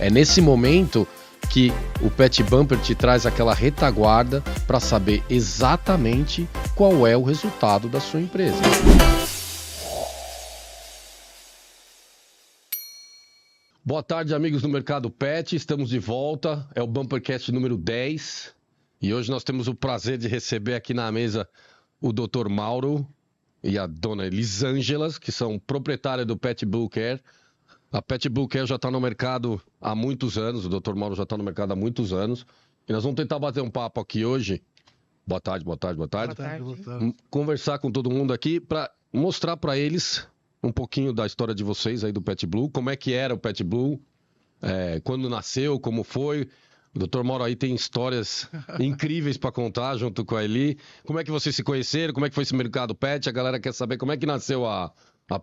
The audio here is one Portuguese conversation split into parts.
É nesse momento que o Pet Bumper te traz aquela retaguarda para saber exatamente qual é o resultado da sua empresa. Boa tarde, amigos do Mercado Pet. Estamos de volta. É o Bumpercast número 10. E hoje nós temos o prazer de receber aqui na mesa o Dr. Mauro e a dona Elisângela, que são proprietárias do Pet Blue Care. A Pet Blue Care já está no mercado há muitos anos. O Dr. Mauro já está no mercado há muitos anos. E nós vamos tentar bater um papo aqui hoje. Boa tarde, boa tarde, boa tarde. Boa tarde, boa tarde. Conversar com todo mundo aqui para mostrar para eles um pouquinho da história de vocês aí do Pet Blue, como é que era o Pet Blue, quando nasceu, como foi. O Dr. Mauro aí tem histórias incríveis para contar junto com a Eli. Como é que vocês se conheceram? Como é que foi esse mercado pet? A galera quer saber como é que nasceu a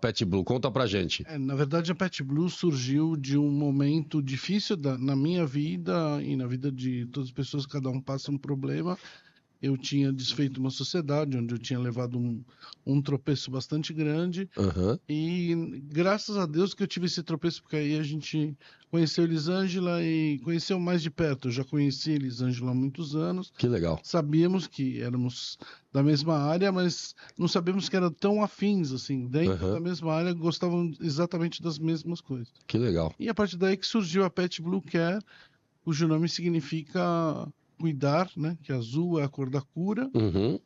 Pet Blue. Conta pra gente. Na verdade, a Pet Blue surgiu de um momento difícil na minha vida e na vida de todas as pessoas, cada um passa um problema. Eu tinha desfeito uma sociedade onde eu tinha levado um tropeço bastante grande. Uhum. E graças a Deus que eu tive esse tropeço, porque aí a gente conheceu Elisângela e conheceu mais de perto. Eu já conheci Elisângela há muitos anos. Que legal. Sabíamos que éramos da mesma área, mas não sabíamos que eram tão afins, assim. Dentro da mesma área, gostavam exatamente das mesmas coisas. Que legal. E a partir daí que surgiu a Pet Blue Care, cujo nome significa cuidar, né? Que azul é a cor da cura,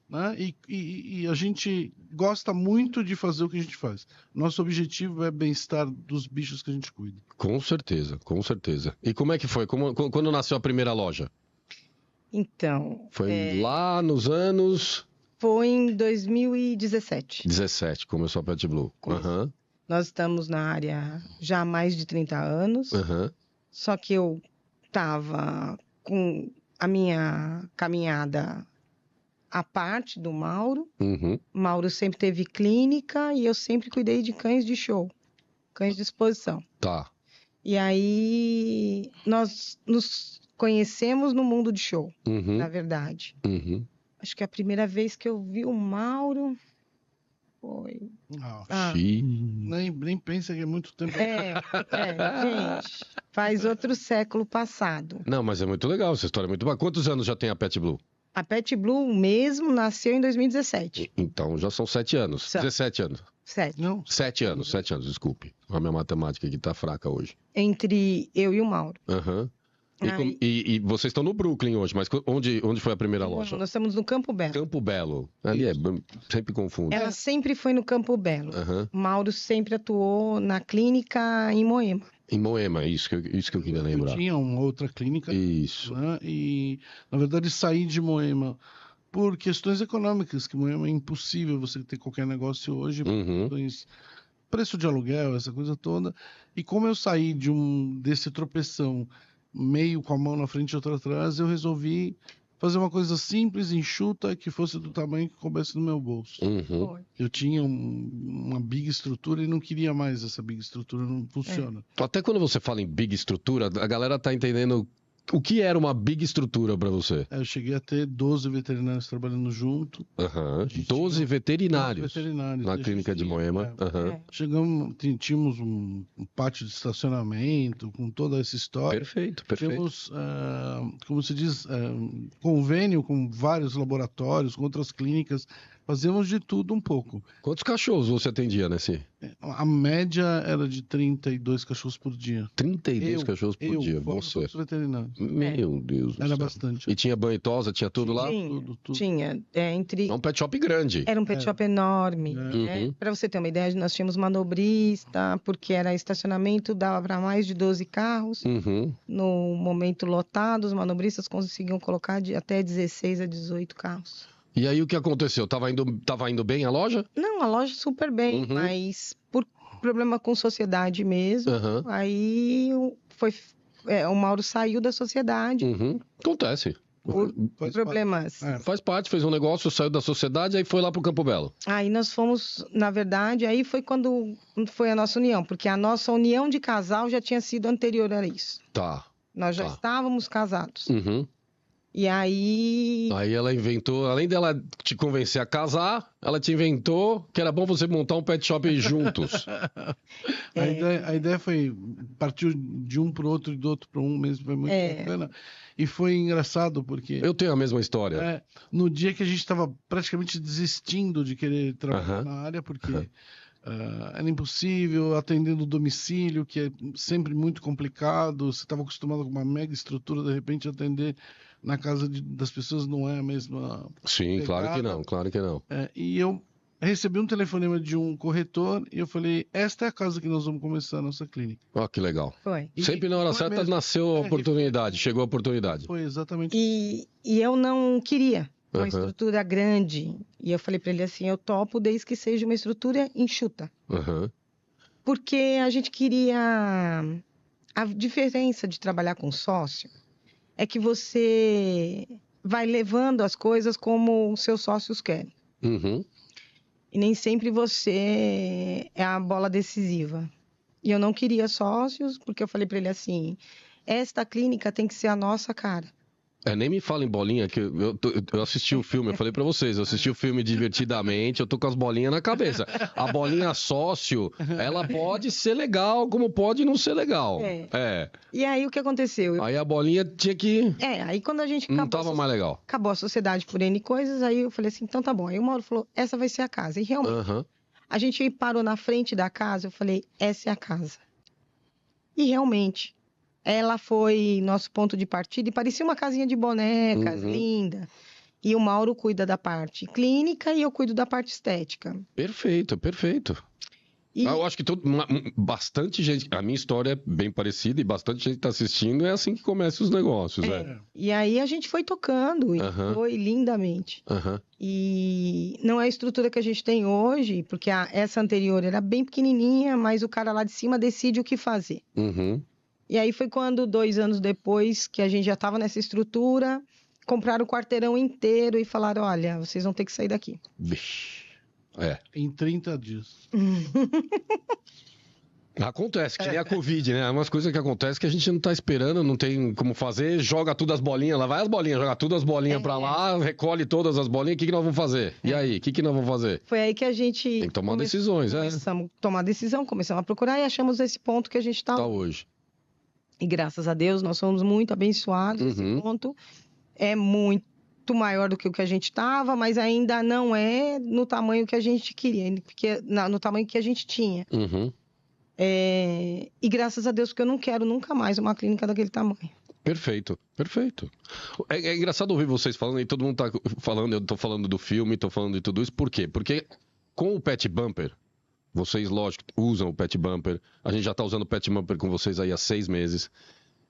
né? E a gente gosta muito de fazer o que a gente faz. Nosso objetivo é bem-estar dos bichos que a gente cuida. Com certeza, com certeza. E como é que foi? Quando nasceu a primeira loja? Então... Foi lá nos anos... Foi em 2017. 17, começou a Pet Blue. Uhum. Nós estamos na área já há mais de 30 anos. Uhum. Só que eu estava com a minha caminhada à parte do Mauro. Uhum. Mauro sempre teve clínica e eu sempre cuidei de cães de show, cães de exposição. Tá. E aí nós nos conhecemos no mundo de show, na verdade. Uhum. Acho que a primeira vez que eu vi o Mauro foi... Nem pensa que é muito tempo. Gente, faz outro século passado. Não, mas é muito legal, essa história é muito boa. Quantos anos já tem a Pet Blue? A Pet Blue mesmo nasceu em 2017. Então já são 7 anos. 17 anos. 7. Não. 7 anos, desculpe. A minha matemática aqui tá fraca hoje. Entre eu e o Mauro. Aham. E vocês estão no Brooklyn hoje, mas onde foi a primeira loja? Nós estamos no Campo Belo. Campo Belo. Ali sempre confundo. Ela sempre foi no Campo Belo. Mauro sempre atuou na clínica em Moema. Em Moema, isso que eu queria lembrar. Eu tinha uma outra clínica. Isso. Né? E, na verdade, saí de Moema por questões econômicas, que Moema é impossível você ter qualquer negócio hoje, por questões... preço de aluguel, essa coisa toda. E como eu saí desse tropeção meio com a mão na frente e outra atrás, eu resolvi fazer uma coisa simples, enxuta, que fosse do tamanho que coubesse no meu bolso. Eu tinha uma big estrutura e não queria mais essa big estrutura, não funciona. Até quando você fala em big estrutura, a galera tá entendendo o que era uma big estrutura para você. Eu cheguei a ter 12 veterinários trabalhando junto. 12 veterinários. 12 veterinários na clínica de Moema. Tínhamos um pátio de estacionamento com toda essa história. Perfeito. Tínhamos, como se diz, convênio com vários laboratórios, com outras clínicas. Fazíamos de tudo um pouco. Quantos cachorros você atendia nesse? A média era de 32 cachorros por dia. 32 cachorros por dia, você. Veterinários. Meu Deus do céu. Era bastante. E tinha banho e tosa, tinha tudo lá? Tudo. Tinha. É um pet shop grande. Era um pet shop enorme. Para você ter uma ideia, nós tínhamos manobrista, porque era estacionamento, dava para mais de 12 carros. No momento lotado, os manobristas conseguiam colocar até 16 a 18 carros. E aí o que aconteceu? Tava indo bem a loja? Não, a loja super bem, mas por problema com sociedade mesmo, aí o Mauro saiu da sociedade. Acontece. Por problemas. Faz parte, fez um negócio, saiu da sociedade, aí foi lá pro Campo Belo. Aí nós fomos, na verdade, aí foi quando foi a nossa união, porque a nossa união de casal já tinha sido anterior a isso. Tá. Nós já estávamos casados. E aí... Aí ela inventou, além dela te convencer a casar, ela te inventou que era bom você montar um pet shop juntos. A ideia partiu de um para o outro e do outro para um mesmo, foi muito bacana. E foi engraçado porque... Eu tenho a mesma história. No dia que a gente estava praticamente desistindo de querer trabalhar na área, porque era impossível, atendendo o domicílio, que é sempre muito complicado, você estava acostumado com uma mega estrutura, de repente atender na casa das pessoas não é a mesma... Sim, pegada. Claro que não. E eu recebi um telefonema de um corretor e eu falei, esta é a casa que nós vamos começar a nossa clínica. Ó, que legal. Foi. Sempre na hora certa mesmo. Nasceu a oportunidade, chegou a oportunidade. Foi exatamente. E eu não queria uma estrutura grande. E eu falei para ele assim, eu topo desde que seja uma estrutura enxuta. Porque a gente queria... A diferença de trabalhar com sócio é que você vai levando as coisas como os seus sócios querem. E nem sempre você é a bola decisiva. E eu não queria sócios, porque eu falei para ele assim, esta clínica tem que ser a nossa cara. Nem me fala em bolinha, que eu assisti o filme, eu falei pra vocês, eu assisti o filme divertidamente, eu tô com as bolinhas na cabeça. A bolinha sócio, ela pode ser legal, como pode não ser legal. E aí o que aconteceu? Aí a bolinha tinha que... aí quando a gente não tava mais legal. Acabou a sociedade por N coisas, aí eu falei assim, então tá bom. Aí o Mauro falou, essa vai ser a casa. E realmente, a gente parou na frente da casa, eu falei, essa é a casa. E realmente... Ela foi nosso ponto de partida e parecia uma casinha de bonecas, linda. E o Mauro cuida da parte clínica e eu cuido da parte estética. Perfeito. Eu acho que bastante gente... A minha história é bem parecida e bastante gente está assistindo. É assim que começam os negócios. E aí a gente foi tocando e foi lindamente. E não é a estrutura que a gente tem hoje, porque essa anterior era bem pequenininha, mas o cara lá de cima decide o que fazer. E aí foi quando, 2 anos depois, que a gente já estava nessa estrutura, compraram o quarteirão inteiro e falaram, olha, vocês vão ter que sair daqui. Vixe. Em 30 dias. Acontece, que nem a Covid, né? Umas coisas que acontecem que a gente não tá esperando, não tem como fazer, joga tudo as bolinhas, lá vai as bolinhas, joga tudo as bolinhas pra lá, recolhe todas as bolinhas, o que nós vamos fazer? E aí, o que nós vamos fazer? Foi aí que a gente... Tem que tomar decisões, Começamos a tomar decisão, começamos a procurar e achamos esse ponto que a gente tá hoje. E graças a Deus, nós somos muito abençoados. Esse ponto é muito maior do que o que a gente estava, mas ainda não é no tamanho que a gente queria, no tamanho que a gente tinha. E graças a Deus, porque eu não quero nunca mais uma clínica daquele tamanho. Perfeito. É engraçado ouvir vocês falando, e todo mundo tá falando, eu tô falando do filme, tô falando de tudo isso, por quê? Porque com o Pet Bumper, vocês, lógico, usam o Pet Bumper. A gente já está usando o Pet Bumper com vocês aí há 6 meses.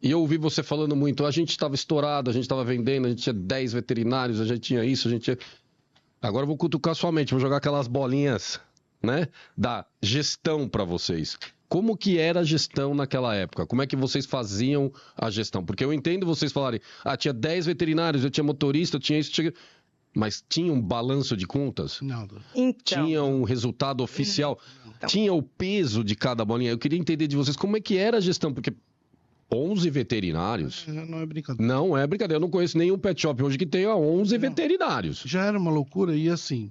E eu ouvi você falando muito, a gente estava estourado, a gente estava vendendo, a gente tinha 10 veterinários, a gente tinha isso, a gente tinha... Agora eu vou cutucar sua mente, vou jogar aquelas bolinhas, né, da gestão para vocês. Como que era a gestão naquela época? Como é que vocês faziam a gestão? Porque eu entendo vocês falarem, tinha 10 veterinários, eu tinha motorista, eu tinha isso, tinha... Mas tinha um balanço de contas? Não. Então, tinha um resultado oficial? Então, tinha o peso de cada bolinha? Eu queria entender de vocês como é que era a gestão, porque 11 veterinários... Não é brincadeira. Não é brincadeira. Eu não conheço nenhum pet shop hoje que tenha 11 veterinários. Já era uma loucura e assim...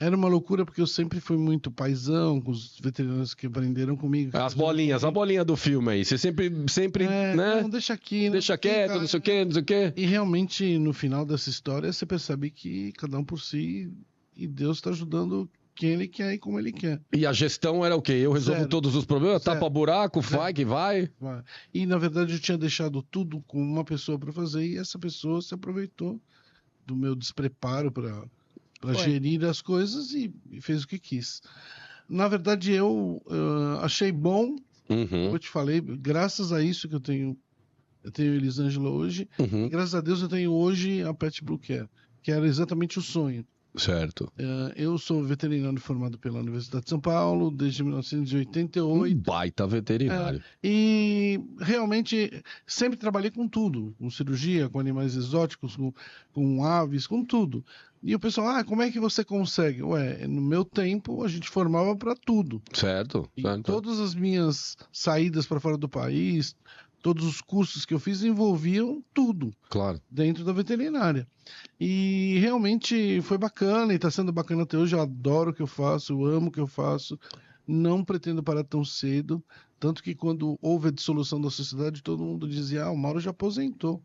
Era uma loucura porque eu sempre fui muito paizão com os veterinários que aprenderam comigo. As bolinhas, a bolinha do filme aí. Você sempre né? Não, deixa aqui. Deixa quieto, não sei o quê, não sei o quê. E realmente, no final dessa história, você percebe que cada um por si e Deus está ajudando quem ele quer e como ele quer. E a gestão era o quê? Eu resolvo todos os problemas, tapa buraco, vai que vai. E, na verdade, eu tinha deixado tudo com uma pessoa para fazer e essa pessoa se aproveitou do meu despreparo para gerir as coisas e fez o que quis. Na verdade, eu achei bom, como eu te falei, graças a isso que eu tenho Elisângela hoje, e graças a Deus eu tenho hoje a Pet Blue Care, que era exatamente o sonho. Certo. Eu sou veterinário formado pela Universidade de São Paulo desde 1988. Baita veterinário. E realmente sempre trabalhei com tudo, com cirurgia, com animais exóticos, com aves, com tudo. E o pessoal, como é que você consegue? Ué, no meu tempo a gente formava para tudo. Certo. E todas as minhas saídas para fora do país, todos os cursos que eu fiz envolviam tudo. Claro. Dentro da veterinária. E realmente foi bacana e está sendo bacana até hoje. Eu adoro o que eu faço, eu amo o que eu faço. Não pretendo parar tão cedo. Tanto que quando houve a dissolução da sociedade, todo mundo dizia, o Mauro já aposentou.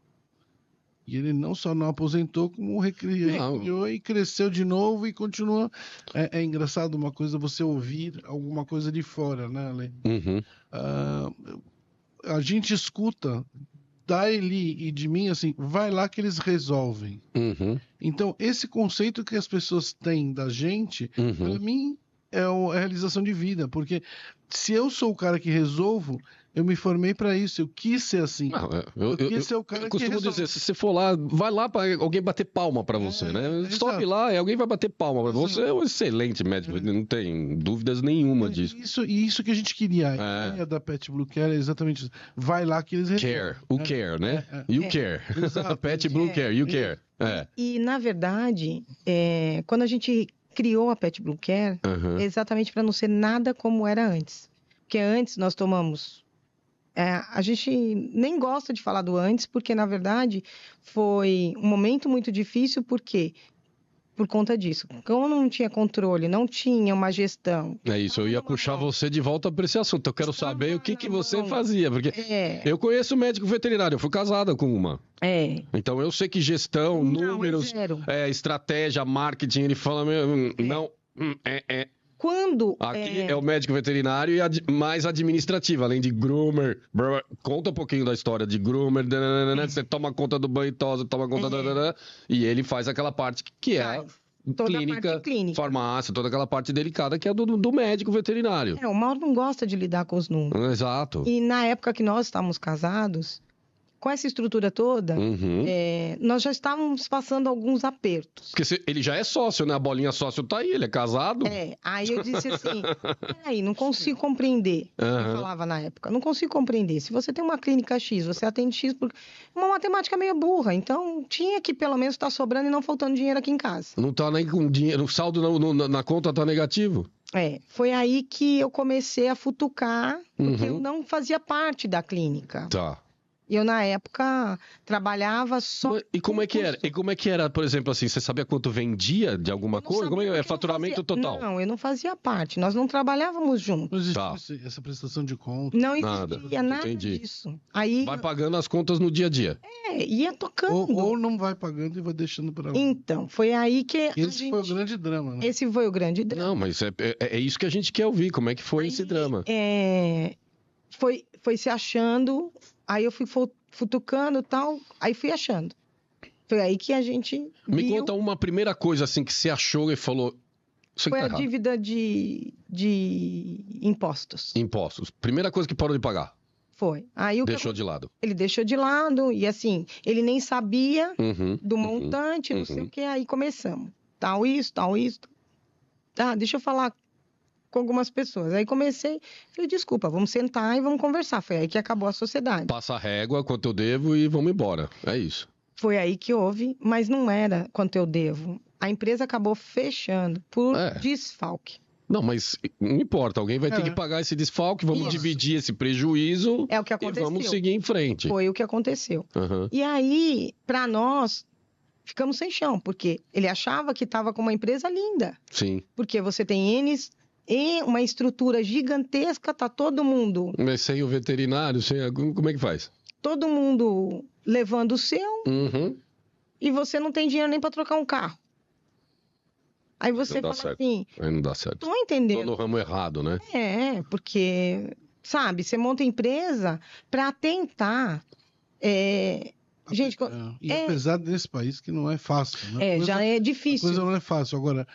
E ele não só não aposentou, como recriou e cresceu de novo e continua. É engraçado uma coisa você ouvir alguma coisa de fora, né, Ale? Uhum. A gente escuta da Eli e de mim assim, vai lá que eles resolvem. Uhum. Então, esse conceito que as pessoas têm da gente, para mim, é a realização de vida. Porque se eu sou o cara que resolvo, eu me formei para isso, eu quis ser assim. Não, eu costumo dizer, se você for lá, vai lá para alguém bater palma para você, né? Sobe lá e alguém vai bater palma para você. É um excelente médico, não tem dúvidas nenhuma disso. Isso que a gente queria. A ideia da Pet Blue Care é exatamente isso. Vai lá que eles resolvem. Care, né? You care. Pet Blue Care, you care. E, na verdade, quando a gente criou a Pet Blue Care, é exatamente para não ser nada como era antes. Porque antes nós tomamos... a gente nem gosta de falar do antes, porque, na verdade, foi um momento muito difícil, porque por conta disso. Como não tinha controle, não tinha uma gestão. É isso, eu ia puxar você de volta para esse assunto. Eu quero saber o que você fazia, porque eu conheço médico veterinário, eu fui casada com uma. Então eu sei que gestão, números, estratégia, marketing, ele fala, Quando... Aqui é o médico veterinário e mais administrativa, além de groomer. Conta um pouquinho da história de groomer. Você toma conta do banho e tosa, toma conta e ele faz aquela parte que é clínica, farmácia, toda aquela parte delicada que é do médico veterinário. O Mauro não gosta de lidar com os números. Exato. E na época que nós estávamos casados, com essa estrutura toda, nós já estávamos passando alguns apertos. Porque ele já é sócio, né? A bolinha sócio tá aí, ele é casado. Aí eu disse assim, peraí, não consigo compreender. Eu falava na época, não consigo compreender. Se você tem uma clínica X, você atende X, por uma matemática meio burra. Então, tinha que pelo menos estar sobrando e não faltando dinheiro aqui em casa. Não tá nem com dinheiro, o saldo na conta tá negativo? Foi aí que eu comecei a futucar, porque eu não fazia parte da clínica. Tá. Eu, na época, trabalhava só... E como é que era? E como é que era, por exemplo, assim, você sabia quanto vendia de alguma coisa? Como é faturamento total? Não, eu não fazia parte. Nós não trabalhávamos juntos. Não existia essa prestação de contas. Não existia nada disso. Aí, vai pagando as contas no dia a dia. Ia tocando. Ou não vai pagando e vai deixando para lá. Então, foi aí que Esse foi o grande drama, né? Esse foi o grande drama. Não, mas é isso que a gente quer ouvir. Como é que foi esse drama? Foi se achando... Aí eu fui futucando e tal, aí fui achando. Foi aí que a gente Me conta uma primeira coisa assim que você achou e falou... Foi a dívida de impostos. Impostos. Primeira coisa que parou de pagar. Foi. Aí deixou de lado. Ele deixou de lado e assim, ele nem sabia do montante, não sei o que, aí começamos. Tal isso. Tá, deixa eu falar com algumas pessoas. Aí comecei, falei, desculpa, vamos sentar e vamos conversar. Foi aí que acabou a sociedade. Passa a régua, quanto eu devo e vamos embora. É isso. Foi aí que houve, mas não era quanto eu devo. A empresa acabou fechando por desfalque. Não, mas não importa, alguém vai ter que pagar esse desfalque, vamos dividir esse prejuízo o que aconteceu. E vamos seguir em frente. Foi o que aconteceu. E aí, para nós, ficamos sem chão, porque ele achava que estava com uma empresa linda. Sim. Porque você tem e uma estrutura gigantesca, tá todo mundo... Mas sem o veterinário, como é que faz? Todo mundo levando o seu e você não tem dinheiro nem para trocar um carro. Aí você fala assim... Aí não dá certo. Não entendeu? Tô no ramo errado, né? Porque, sabe, você monta empresa para tentar... Gente, e apesar desse país que não é fácil, né? Já é difícil. A coisa não é fácil. Agora...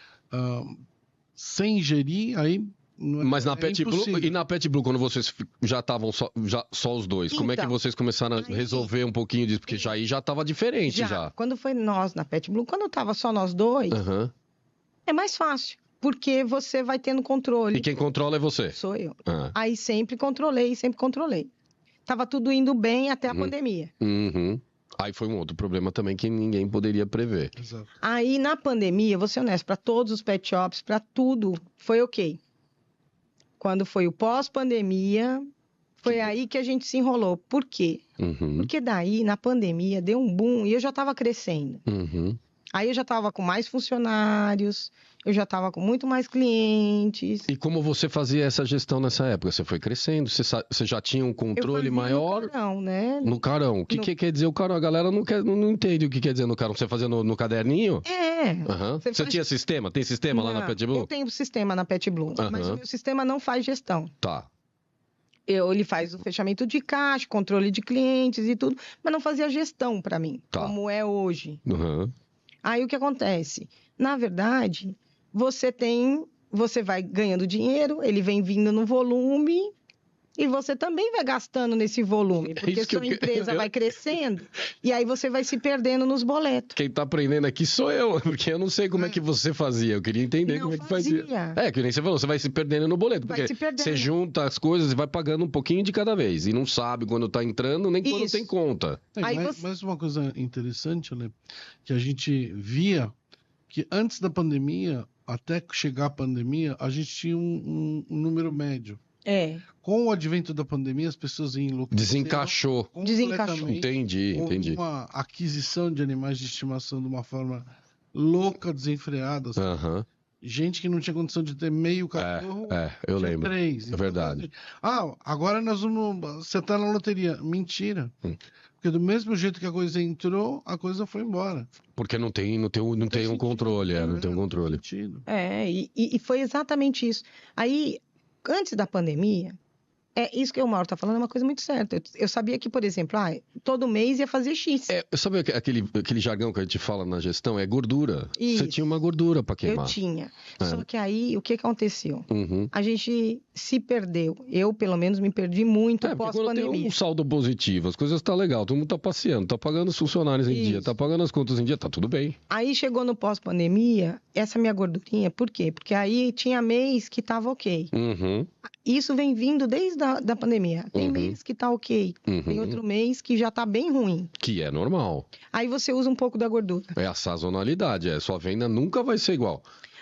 sem gerir, aí... Mas na Pet Blue, e na Pet Blue, quando vocês já estavam só os dois, como é que vocês começaram a resolver um pouquinho disso? Porque aí já estava diferente já. Quando foi nós na Pet Blue, quando estava só nós dois, é mais fácil. Porque você vai tendo controle. E quem controla é você? Sou eu. Aí sempre controlei. Tava tudo indo bem até a pandemia. Aí foi um outro problema também que ninguém poderia prever. Exato. Aí, na pandemia, vou ser honesto, para todos os pet shops, para tudo, foi ok. Quando foi o pós-pandemia, foi aí que a gente se enrolou. Por quê? Porque daí, na pandemia, deu um boom e eu já estava crescendo. Aí eu já estava com mais funcionários, eu já estava com muito mais clientes. E como você fazia essa gestão nessa época? Você foi crescendo, você já tinha um controle maior? No carão, né? No carão. O que quer dizer o carão? A galera não entende o que quer dizer no carão. Você fazia no caderninho? É. Você tinha sistema? Tem sistema lá na Pet Blue? Eu tenho sistema na Pet Blue, mas o meu sistema não faz gestão. Tá. Ele faz o fechamento de caixa, controle de clientes e tudo, mas não fazia gestão para mim, como é hoje. Aí o que acontece? Na verdade, você vai ganhando dinheiro, ele vem vindo no volume e você também vai gastando nesse volume, porque sua empresa vai crescendo e aí você vai se perdendo nos boletos. Quem tá aprendendo aqui sou eu, porque eu não sei como é que você fazia. Eu queria entender como é que fazia. Que nem você falou, você vai se perdendo no boleto, porque você junta as coisas e vai pagando um pouquinho de cada vez e não sabe quando tá entrando nem quando tem conta. Mas uma coisa interessante, né, que a gente via que antes da pandemia, até chegar a pandemia, a gente tinha um número médio. Com o advento da pandemia, as pessoas desencaixou. Entendi. Houve uma aquisição de animais de estimação de uma forma louca, desenfreada. Gente que não tinha condição de ter meio cachorro. Eu lembro. 3. É verdade. Agora nós vamos. Você tá na loteria. Mentira. Porque do mesmo jeito que a coisa entrou, a coisa foi embora. Porque não tem um controle. Não tem um controle. E foi exatamente isso. Aí, antes da pandemia, isso que o Mauro está falando é uma coisa muito certa. Eu sabia que, por exemplo, todo mês ia fazer X. Sabe aquele jargão que a gente fala na gestão? É gordura. Isso. Você tinha uma gordura para queimar. Eu tinha. Só que aí, o que aconteceu? A gente se perdeu. Eu, pelo menos, me perdi muito pós-pandemia. Quando tem um saldo positivo, as coisas estão legais, todo mundo está passeando, está pagando os funcionários em dia, está pagando as contas em dia, tá tudo bem. Aí chegou no pós-pandemia, essa minha gordurinha, por quê? Porque aí tinha mês que estava ok. Isso vem vindo desde da pandemia. Tem mês que tá ok. Tem outro mês que já tá bem ruim. Que é normal. Aí você usa um pouco da gordura. É a sazonalidade. Sua venda nunca vai ser igual.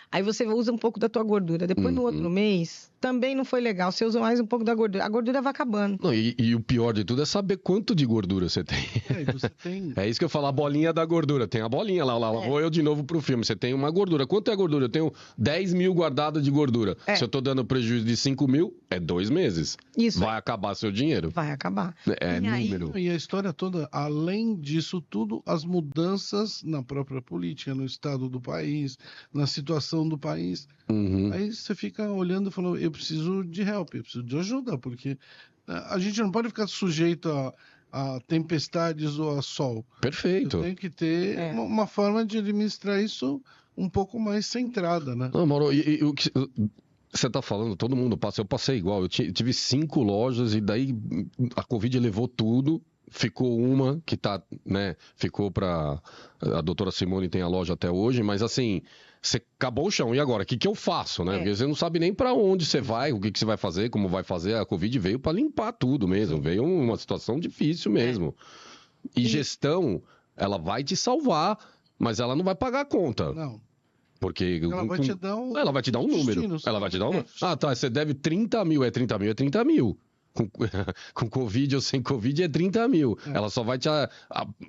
Aí você usa um pouco da tua gordura. Depois, no outro mês, também não foi legal. Você usa mais um pouco da gordura. A gordura vai acabando. Não, e o pior de tudo é saber quanto de gordura você tem. Você tem. É isso que eu falo, a bolinha da gordura. Tem a bolinha lá. Vou eu de novo pro filme. Você tem uma gordura. Quanto é a gordura? Eu tenho 10 mil guardados de gordura. Se eu tô dando prejuízo de 5 mil, é 2 meses. Isso. Vai acabar seu dinheiro. Vai acabar. Número. E a história toda, além disso tudo, as mudanças na própria política, no estado do país, na situação do país. Aí você fica olhando e falando, eu preciso de help, eu preciso de ajuda, porque a gente não pode ficar sujeito a tempestades ou a sol. Perfeito. Tem que ter uma forma de administrar isso um pouco mais centrada, né? Não, Mauro, o que você tá falando, todo mundo passa, eu passei igual, eu tive 5 lojas e daí a Covid levou tudo. Ficou uma que tá, né? Ficou para a doutora Simone tem a loja até hoje, mas assim, você acabou o chão. E agora, o que eu faço, né? Porque você não sabe nem para onde você vai, o que você vai fazer, como vai fazer. A Covid veio para limpar tudo mesmo. Veio uma situação difícil mesmo. E gestão, ela vai te salvar, mas ela não vai pagar a conta. Não. Porque ela vai te dar um ela vai te dar um número. Ela vai te dar um número. Você deve 30 mil. É 30 mil, é 30 mil. Com Covid ou sem Covid é 30 mil. Ela só vai te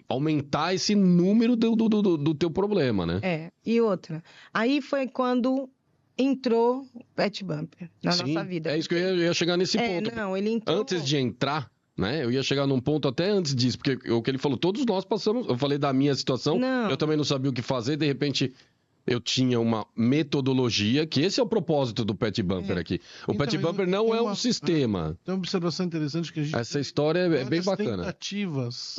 aumentar esse número do teu problema, né? E outra. Aí foi quando entrou o Pet Bumper na nossa vida. É isso que eu ia chegar nesse ponto. Não, ele entrou... Antes de entrar, né? Eu ia chegar num ponto até antes disso, porque o que ele falou, todos nós passamos... Eu falei da minha situação, eu também não sabia o que fazer, de repente... Eu tinha uma metodologia, que esse é o propósito do Pet Bumper aqui. O Pet Bumper não é um sistema. Tem uma observação interessante que a gente... Essa história é bem bacana. Tentativas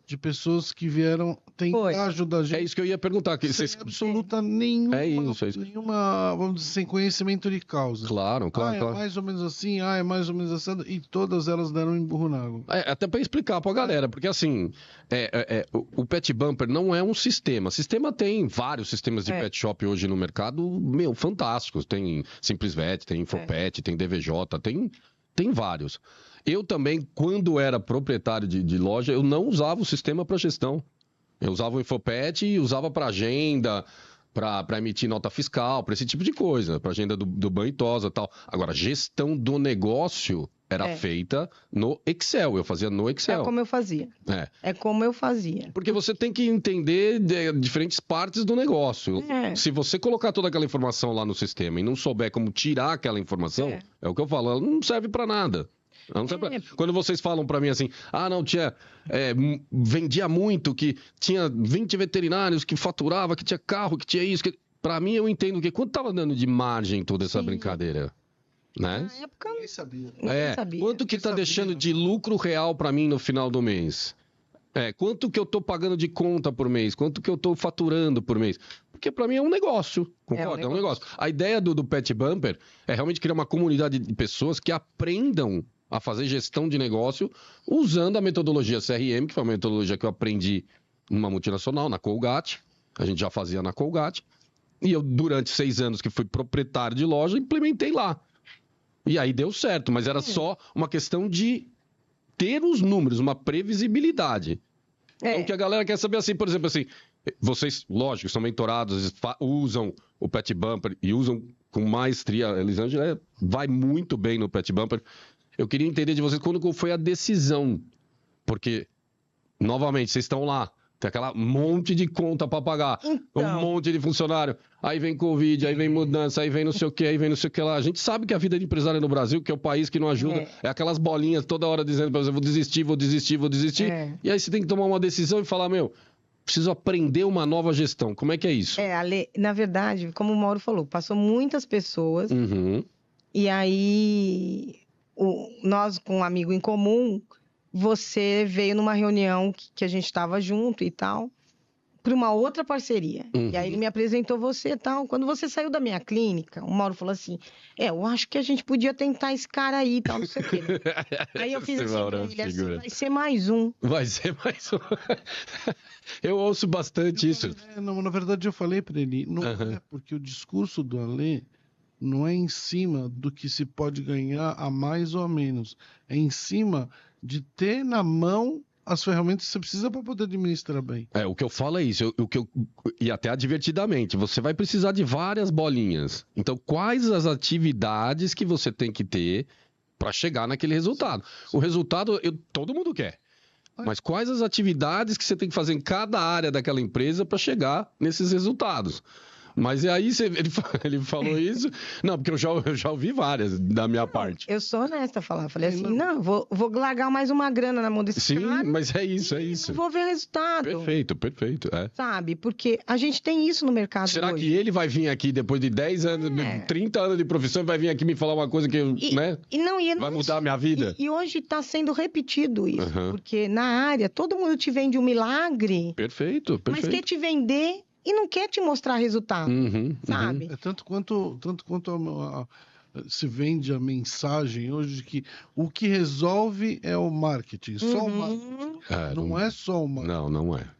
de pessoas que vieram tentar ajudar a gente. É isso que eu ia perguntar. Sem absoluta nenhuma, nenhuma, vamos dizer, sem conhecimento de causa. Claro. É mais ou menos assim, é mais ou menos assim, e todas elas deram um emburro na água. Até para explicar pra galera, porque assim, o Pet Bumper não é um sistema. Sistema tem vários sistemas de pet shop hoje no mercado, fantásticos. Tem Simples Vet, tem Infopet, tem DVJ, tem vários. Eu também, quando era proprietário de loja, eu não usava o sistema para gestão. Eu usava o Infopet e usava para agenda, para emitir nota fiscal, para esse tipo de coisa, para agenda do banho e tosa e tal. Agora, gestão do negócio era feita no Excel, eu fazia no Excel. É como eu fazia. É como eu fazia. Porque você tem que entender diferentes partes do negócio. Se você colocar toda aquela informação lá no sistema e não souber como tirar aquela informação, é o que eu falo, ela não serve para nada. Quando vocês falam para mim assim, não, tinha vendia muito, que tinha 20 veterinários, que faturava, que tinha carro, que tinha isso, para mim eu entendo que quanto estava dando de margem toda essa brincadeira, né? Na época Ninguém sabia. Quanto que está deixando de lucro real para mim no final do mês? Quanto que eu estou pagando de conta por mês? Quanto que eu estou faturando por mês? Porque para mim é um negócio, concorda? É um negócio. A ideia do Pet Bumper é realmente criar uma comunidade de pessoas que aprendam a fazer gestão de negócio usando a metodologia CRM, que foi uma metodologia que eu aprendi numa multinacional, na Colgate. A gente já fazia na Colgate. E eu, durante 6 anos que fui proprietário de loja, implementei lá. E aí deu certo, mas era só uma questão de ter os números, uma previsibilidade. Então, o que a galera quer saber, assim, por exemplo, assim, vocês, lógico, são mentorados, usam o Pet Bumper e usam com maestria. A Elisângela vai muito bem no Pet Bumper. Eu queria entender de vocês quando foi a decisão. Porque, novamente, vocês estão lá, tem aquela monte de conta para pagar, um monte de funcionário. Aí vem Covid, aí vem mudança, aí vem não sei o que, aí vem não sei o que lá. A gente sabe que a vida de empresário no Brasil, que é o país que não ajuda, é aquelas bolinhas toda hora dizendo para você, vou desistir. E aí você tem que tomar uma decisão e falar, preciso aprender uma nova gestão. Como é que é isso? Ale, na verdade, como o Mauro falou, passou muitas pessoas, e aí nós com um amigo em comum, você veio numa reunião que a gente estava junto e tal, para uma outra parceria. E aí ele me apresentou você e tal. Quando você saiu da minha clínica, o Mauro falou assim, eu acho que a gente podia tentar esse cara aí e tal, não sei o quê. Aí eu fiz assim, ele, vai ser mais um. Vai ser mais um. Eu ouço bastante isso. Na verdade, eu falei para ele, não é porque o discurso do Ale não é em cima do que se pode ganhar a mais ou a menos. É em cima de ter na mão as ferramentas que você precisa para poder administrar bem. O que eu falo é isso, e até advertidamente, você vai precisar de várias bolinhas. Então, quais as atividades que você tem que ter para chegar naquele resultado? O resultado, todo mundo quer. Mas quais as atividades que você tem que fazer em cada área daquela empresa para chegar nesses resultados? Mas aí ele falou isso. Não, porque eu já ouvi várias da minha parte. Eu sou honesta falar. Falei assim, vou largar mais uma grana na mão desse cara. Sim, mas é isso. Não vou ver resultado. Perfeito. Sabe? Porque a gente tem isso no mercado hoje. Será que ele vai vir aqui depois de 10 anos, 30 anos de profissão, vai vir aqui me falar uma coisa que vai mudar a minha vida? E hoje está sendo repetido isso. Porque na área, todo mundo te vende um milagre. Perfeito. Mas quer te vender e não quer te mostrar resultado, sabe? Tanto quanto se vende a mensagem hoje de que o que resolve é o marketing, só o marketing. Não é só o marketing.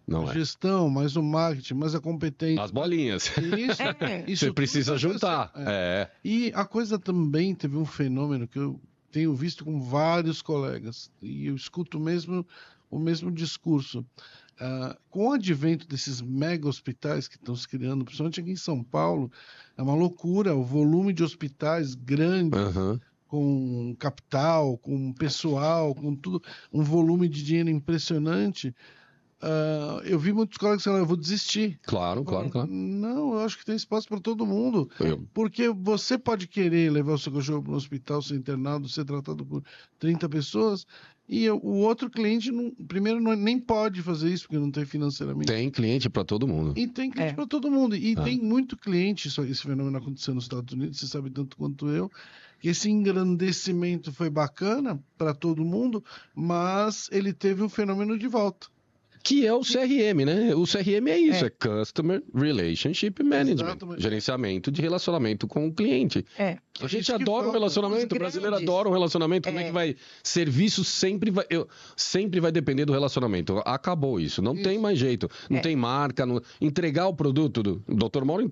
Não é. A gestão, mais o marketing, mais a competência. As bolinhas. Isso você precisa juntar. E a coisa também teve um fenômeno que eu tenho visto com vários colegas, e eu escuto o mesmo discurso. Com o advento desses mega hospitais que estão se criando, principalmente aqui em São Paulo, é uma loucura o volume de hospitais grande, com capital, com pessoal, com tudo, um volume de dinheiro impressionante. Eu vi muitos colegas falando, eu vou desistir. Claro. Não, eu acho que tem espaço para todo mundo. Porque você pode querer levar o seu cachorro para um hospital, ser internado, ser tratado por 30 pessoas, e o outro cliente, nem pode fazer isso, porque não tem financeiramente. Tem cliente para todo mundo. E tem cliente para todo mundo. E tem muito cliente, esse fenômeno aconteceu nos Estados Unidos, você sabe tanto quanto eu, que esse engrandecimento foi bacana para todo mundo, mas ele teve um fenômeno de volta. Que é o CRM, né? O CRM é isso, é Customer Relationship Management. Exatamente. Gerenciamento de relacionamento com o cliente. A gente adora um relacionamento, o brasileiro adora um relacionamento. Como é que vai? Serviço sempre vai depender do relacionamento. Acabou isso, não tem mais jeito. Não tem marca, entregar o produto do Dr. Mauro.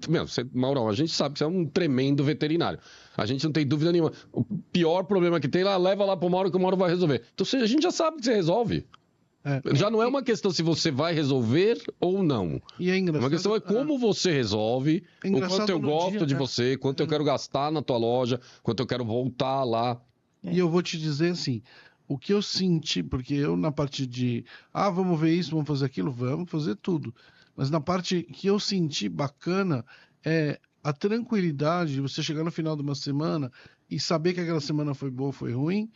Maurão, a gente sabe que você é um tremendo veterinário. A gente não tem dúvida nenhuma. O pior problema que tem lá, leva lá pro Mauro que o Mauro vai resolver. Então a gente já sabe que você resolve. Já não é uma questão se você vai resolver ou não. E é engraçado. Uma questão é como você resolve, o quanto eu gosto de você, quanto eu quero gastar na tua loja, quanto eu quero voltar lá. E eu vou te dizer assim, o que eu senti, porque eu na parte de, vamos ver isso, vamos fazer aquilo, vamos fazer tudo. Mas na parte que eu senti bacana é a tranquilidade de você chegar no final de uma semana e saber que aquela semana foi boa ou foi ruim,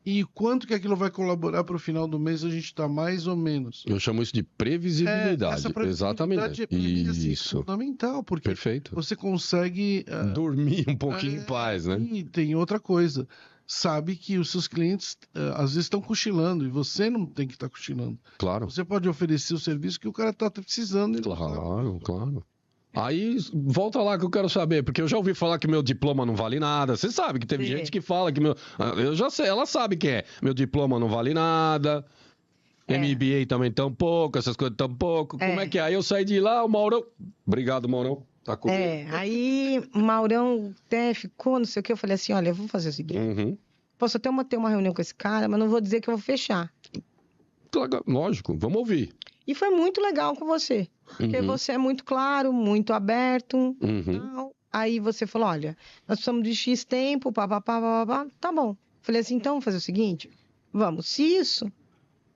e quanto que aquilo vai colaborar para o final do mês a gente está mais ou menos. Eu chamo isso de previsibilidade. Essa previsibilidade Exatamente. Isso. É fundamental, porque você consegue dormir um pouquinho em paz, né? E tem outra coisa. Sabe que os seus clientes às vezes estão cochilando e você não tem que estar cochilando. Claro. Você pode oferecer o serviço que o cara está precisando. Claro. Aí, volta lá que eu quero saber, porque eu já ouvi falar que meu diploma não vale nada. Você sabe que teve gente que fala que eu já sei, ela sabe que é. Meu diploma não vale nada, MBA também tão pouco, essas coisas tão pouco. Como é que é? Aí eu saí de lá, o Maurão... Obrigado, Maurão. Tá comigo. Aí o Maurão até ficou, não sei o que, eu falei assim, olha, eu vou fazer o seguinte. Posso até ter uma reunião com esse cara, mas não vou dizer que eu vou fechar. Lógico, vamos ouvir. E foi muito legal com você. Porque você é muito claro, muito aberto. Aí você falou, olha, nós precisamos de X tempo, papapá. Tá bom. Falei assim, então vamos fazer o seguinte, vamos, se isso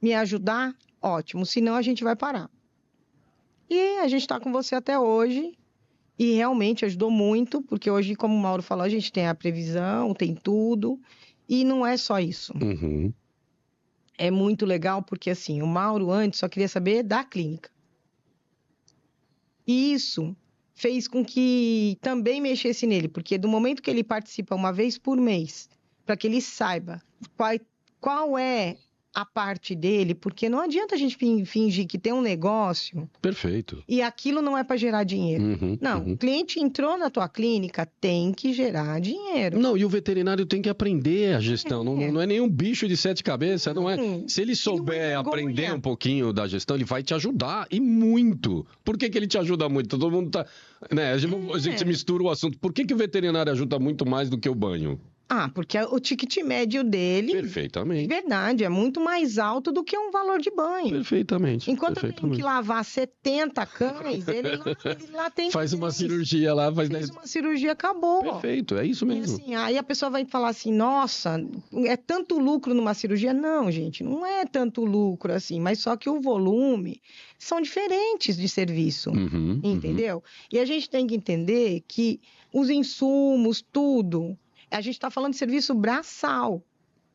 me ajudar, ótimo, senão a gente vai parar. E a gente tá com você até hoje, e realmente ajudou muito, porque hoje, como o Mauro falou, a gente tem a previsão, tem tudo, e não é só isso. É muito legal, porque assim, o Mauro antes só queria saber da clínica. E isso fez com que também mexesse nele, porque do momento que ele participa uma vez por mês, para que ele saiba qual é a parte dele, porque não adianta a gente fingir que tem um negócio. Perfeito. E aquilo não é para gerar dinheiro. O cliente entrou na tua clínica, tem que gerar dinheiro. Não, e o veterinário tem que aprender a gestão. Não é nenhum bicho de 7 cabeças, não é. Se ele souber aprender um pouquinho da gestão, ele vai te ajudar, e muito. Por que ele te ajuda muito? Todo mundo tá... Né? A gente mistura o assunto. Por que o veterinário ajuda muito mais do que o banho? Porque o ticket médio dele, perfeitamente, verdade, é muito mais alto do que um valor de banho. Perfeitamente. Enquanto eu tenho que lavar 70 cães, ele lá tem faz uma cirurgia lá, fez uma cirurgia, acabou. Perfeito, é isso mesmo. E assim, aí a pessoa vai falar assim, nossa, é tanto lucro numa cirurgia? Não, gente, não é tanto lucro assim, mas só que o volume são diferentes de serviço, entendeu? E a gente tem que entender que os insumos, tudo... A gente está falando de serviço braçal.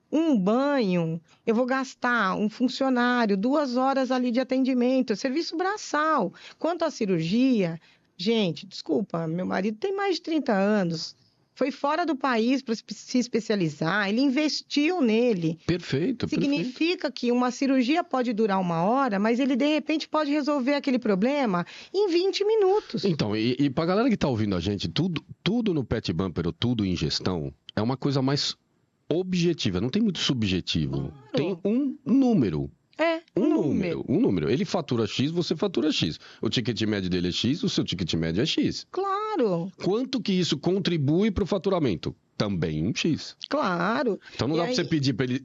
Um banho, eu vou gastar um funcionário, 2 horas ali de atendimento, serviço braçal. Quanto à cirurgia, gente, desculpa, meu marido tem mais de 30 anos, foi fora do país para se especializar, ele investiu nele. Perfeito. Significa que uma cirurgia pode durar 1 hora, mas ele de repente pode resolver aquele problema em 20 minutos. Então, e para a galera que está ouvindo a gente, tudo no Pet Bumper ou tudo em gestão é uma coisa mais objetiva, não tem muito subjetivo. Claro. Tem um número. Um número. Ele fatura X, você fatura X. O ticket médio dele é X, o seu ticket médio é X. Claro. Quanto que isso contribui para o faturamento? Também um X. Claro. Então não dá para você pedir para ele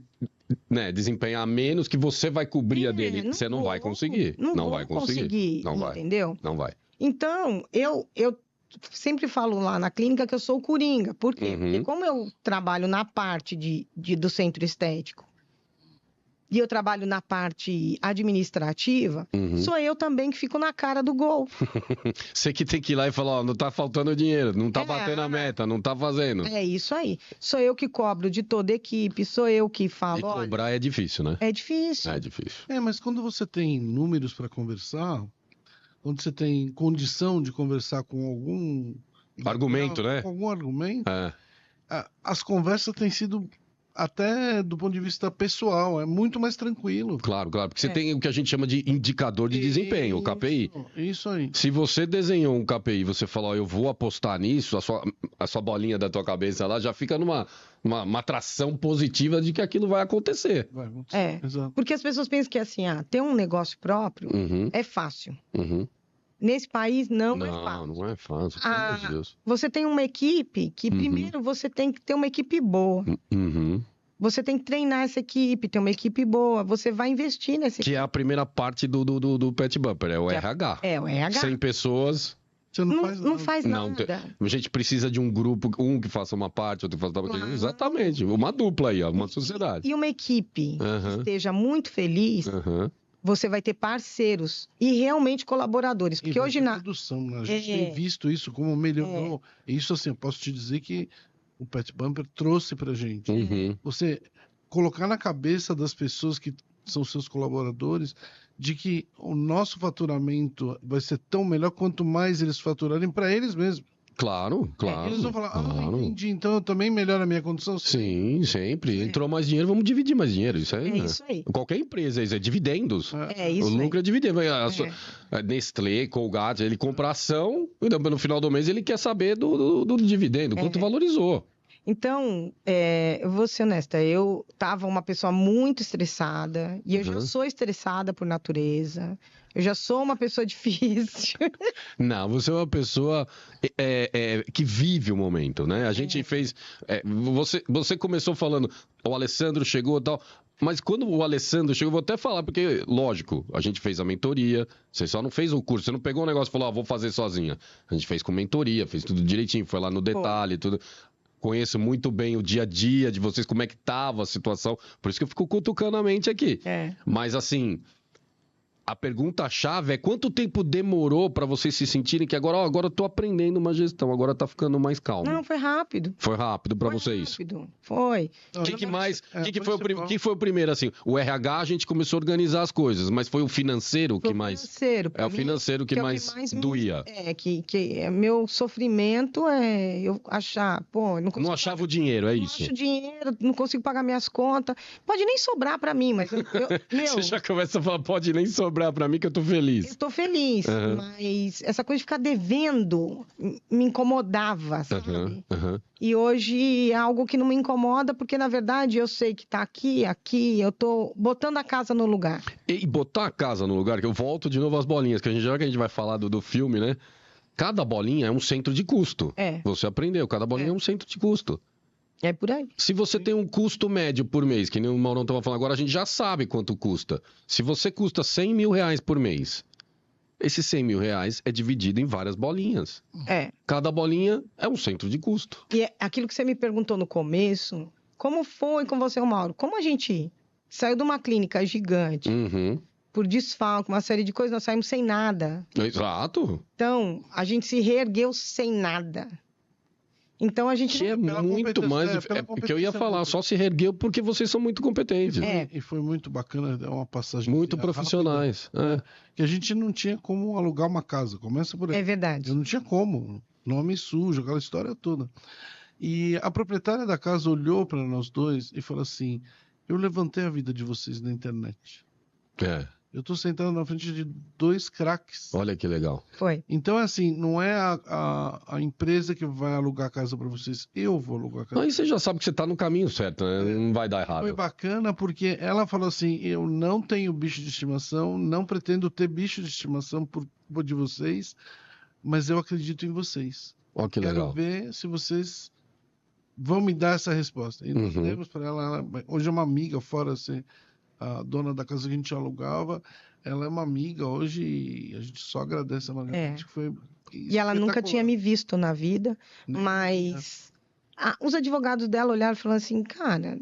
desempenhar menos que você vai cobrir a dele. Você não vai conseguir. Não vai conseguir. Não vai. Entendeu? Não vai. Então, eu sempre falo lá na clínica que eu sou o coringa. Por quê? Porque como eu trabalho na parte do centro estético, e eu trabalho na parte administrativa, sou eu também que fico na cara do gol. Você que tem que ir lá e falar, não tá faltando dinheiro, não tá batendo a meta, não tá fazendo. É isso aí. Sou eu que cobro de toda a equipe, sou eu que falo. E cobrar é difícil, né? É difícil. É difícil. Mas quando você tem números para conversar, quando você tem condição de conversar com algum... argumento, né? Com algum argumento, as conversas têm sido... até do ponto de vista pessoal, é muito mais tranquilo. Claro, porque você tem o que a gente chama de indicador de desempenho, o KPI. Isso aí. Se você desenhou um KPI e você falou, eu vou apostar nisso, a sua bolinha da tua cabeça lá já fica numa atração positiva de que aquilo vai acontecer. Vai acontecer. Exato. Porque as pessoas pensam que assim, ter um negócio próprio é fácil. Nesse país não é fácil. Não é fácil, pelo amor de Deus. Você tem uma equipe que primeiro você tem que ter uma equipe boa. Você tem que treinar essa equipe, ter uma equipe boa. Você vai investir nessa equipe. Que é a primeira parte do Pet Bumper, é o RH. É o RH. 100 pessoas... Você não faz nada. A gente precisa de um grupo, um que faça uma parte, outro que faça outra parte. Exatamente, uma dupla aí, uma sociedade. E uma equipe que esteja muito feliz... Você vai ter parceiros e realmente colaboradores. Porque hoje na produção, né? A gente tem visto isso como melhorou. Isso, assim, eu posso te dizer que o Pet Bumper trouxe pra gente. Você colocar na cabeça das pessoas que são seus colaboradores de que o nosso faturamento vai ser tão melhor quanto mais eles faturarem para eles mesmos. Claro. Eles vão falar, entendi, então eu também melhoro a minha condição? Sim, sempre. Entrou mais dinheiro, vamos dividir mais dinheiro. Isso aí, isso aí. Qualquer empresa, isso é dividendos. Isso o lucro é dividendo. Nestlé, Colgate, ele compra ação e no final do mês ele quer saber do dividendo, quanto valorizou. Então, eu vou ser honesta, eu estava uma pessoa muito estressada, e eu já sou estressada por natureza, eu já sou uma pessoa difícil. Não, você é uma pessoa que vive o momento, né? A gente fez... você começou falando, o Alessandro chegou e tal... Mas quando o Alessandro chegou, eu vou até falar, porque, lógico, a gente fez a mentoria, você só não fez o curso, você não pegou um negócio e falou, vou fazer sozinha. A gente fez com mentoria, fez tudo direitinho, foi lá no detalhe, tudo... Conheço muito bem o dia a dia de vocês, como é que tava a situação. Por isso que eu fico cutucando a mente aqui. Mas, assim, a pergunta-chave é quanto tempo demorou para vocês se sentirem que agora eu tô aprendendo uma gestão, agora tá ficando mais calmo. Não, foi rápido. Foi rápido para vocês? Rápido, foi. O que foi o primeiro, assim? O RH, a gente começou a organizar as coisas, mas foi o financeiro que mais... É o financeiro que mais doía. Meu sofrimento eu achar, não achava o dinheiro, é isso? Não acho dinheiro, não consigo pagar minhas contas. Pode nem sobrar para mim, mas Você já começa a falar, pode nem sobrar pra mim que eu tô feliz. Eu tô feliz, mas essa coisa de ficar devendo me incomodava, sabe? E hoje é algo que não me incomoda, porque na verdade eu sei que tá aqui, eu tô botando a casa no lugar. E botar a casa no lugar, que eu volto de novo às bolinhas, que já que a gente vai falar do filme, né? Cada bolinha é um centro de custo. Você aprendeu, cada bolinha é um centro de custo. É por aí. Se você tem um custo médio por mês, que nem o Maurão estava falando agora, a gente já sabe quanto custa. Se você custa 100 mil reais por mês, esses 100 mil reais é dividido em várias bolinhas. Cada bolinha é um centro de custo. E aquilo que você me perguntou no começo, como foi com você, Mauro? Como a gente saiu de uma clínica gigante, por desfalque, uma série de coisas, nós saímos sem nada. Exato. Então, a gente se reergueu sem nada. Então a gente é muito mais que eu ia falar, só se reergueu porque vocês são muito competentes. E foi muito bacana, é uma passagem muito profissionais. Que a gente não tinha como alugar uma casa, começa por aí. É verdade. Eu não tinha como, nome sujo, aquela história toda. E a proprietária da casa olhou para nós dois e falou assim: eu levantei a vida de vocês na internet. Eu tô sentado na frente de 2 craques. Olha que legal. Foi. Então, assim, não é a empresa que vai alugar a casa para vocês. Eu vou alugar a casa. Aí você já sabe que você tá no caminho certo, né? Não vai dar errado. Foi bacana porque ela falou assim, eu não tenho bicho de estimação, não pretendo ter bicho de estimação por de vocês, mas eu acredito em vocês. Ó, que legal. Quero ver se vocês vão me dar essa resposta. E nós demos para ela, hoje é uma amiga fora, assim, a dona da casa que a gente alugava, ela é uma amiga hoje e a gente só agradece a ela. Foi e ela nunca tinha me visto na vida, mas os advogados dela olharam e falaram assim, cara,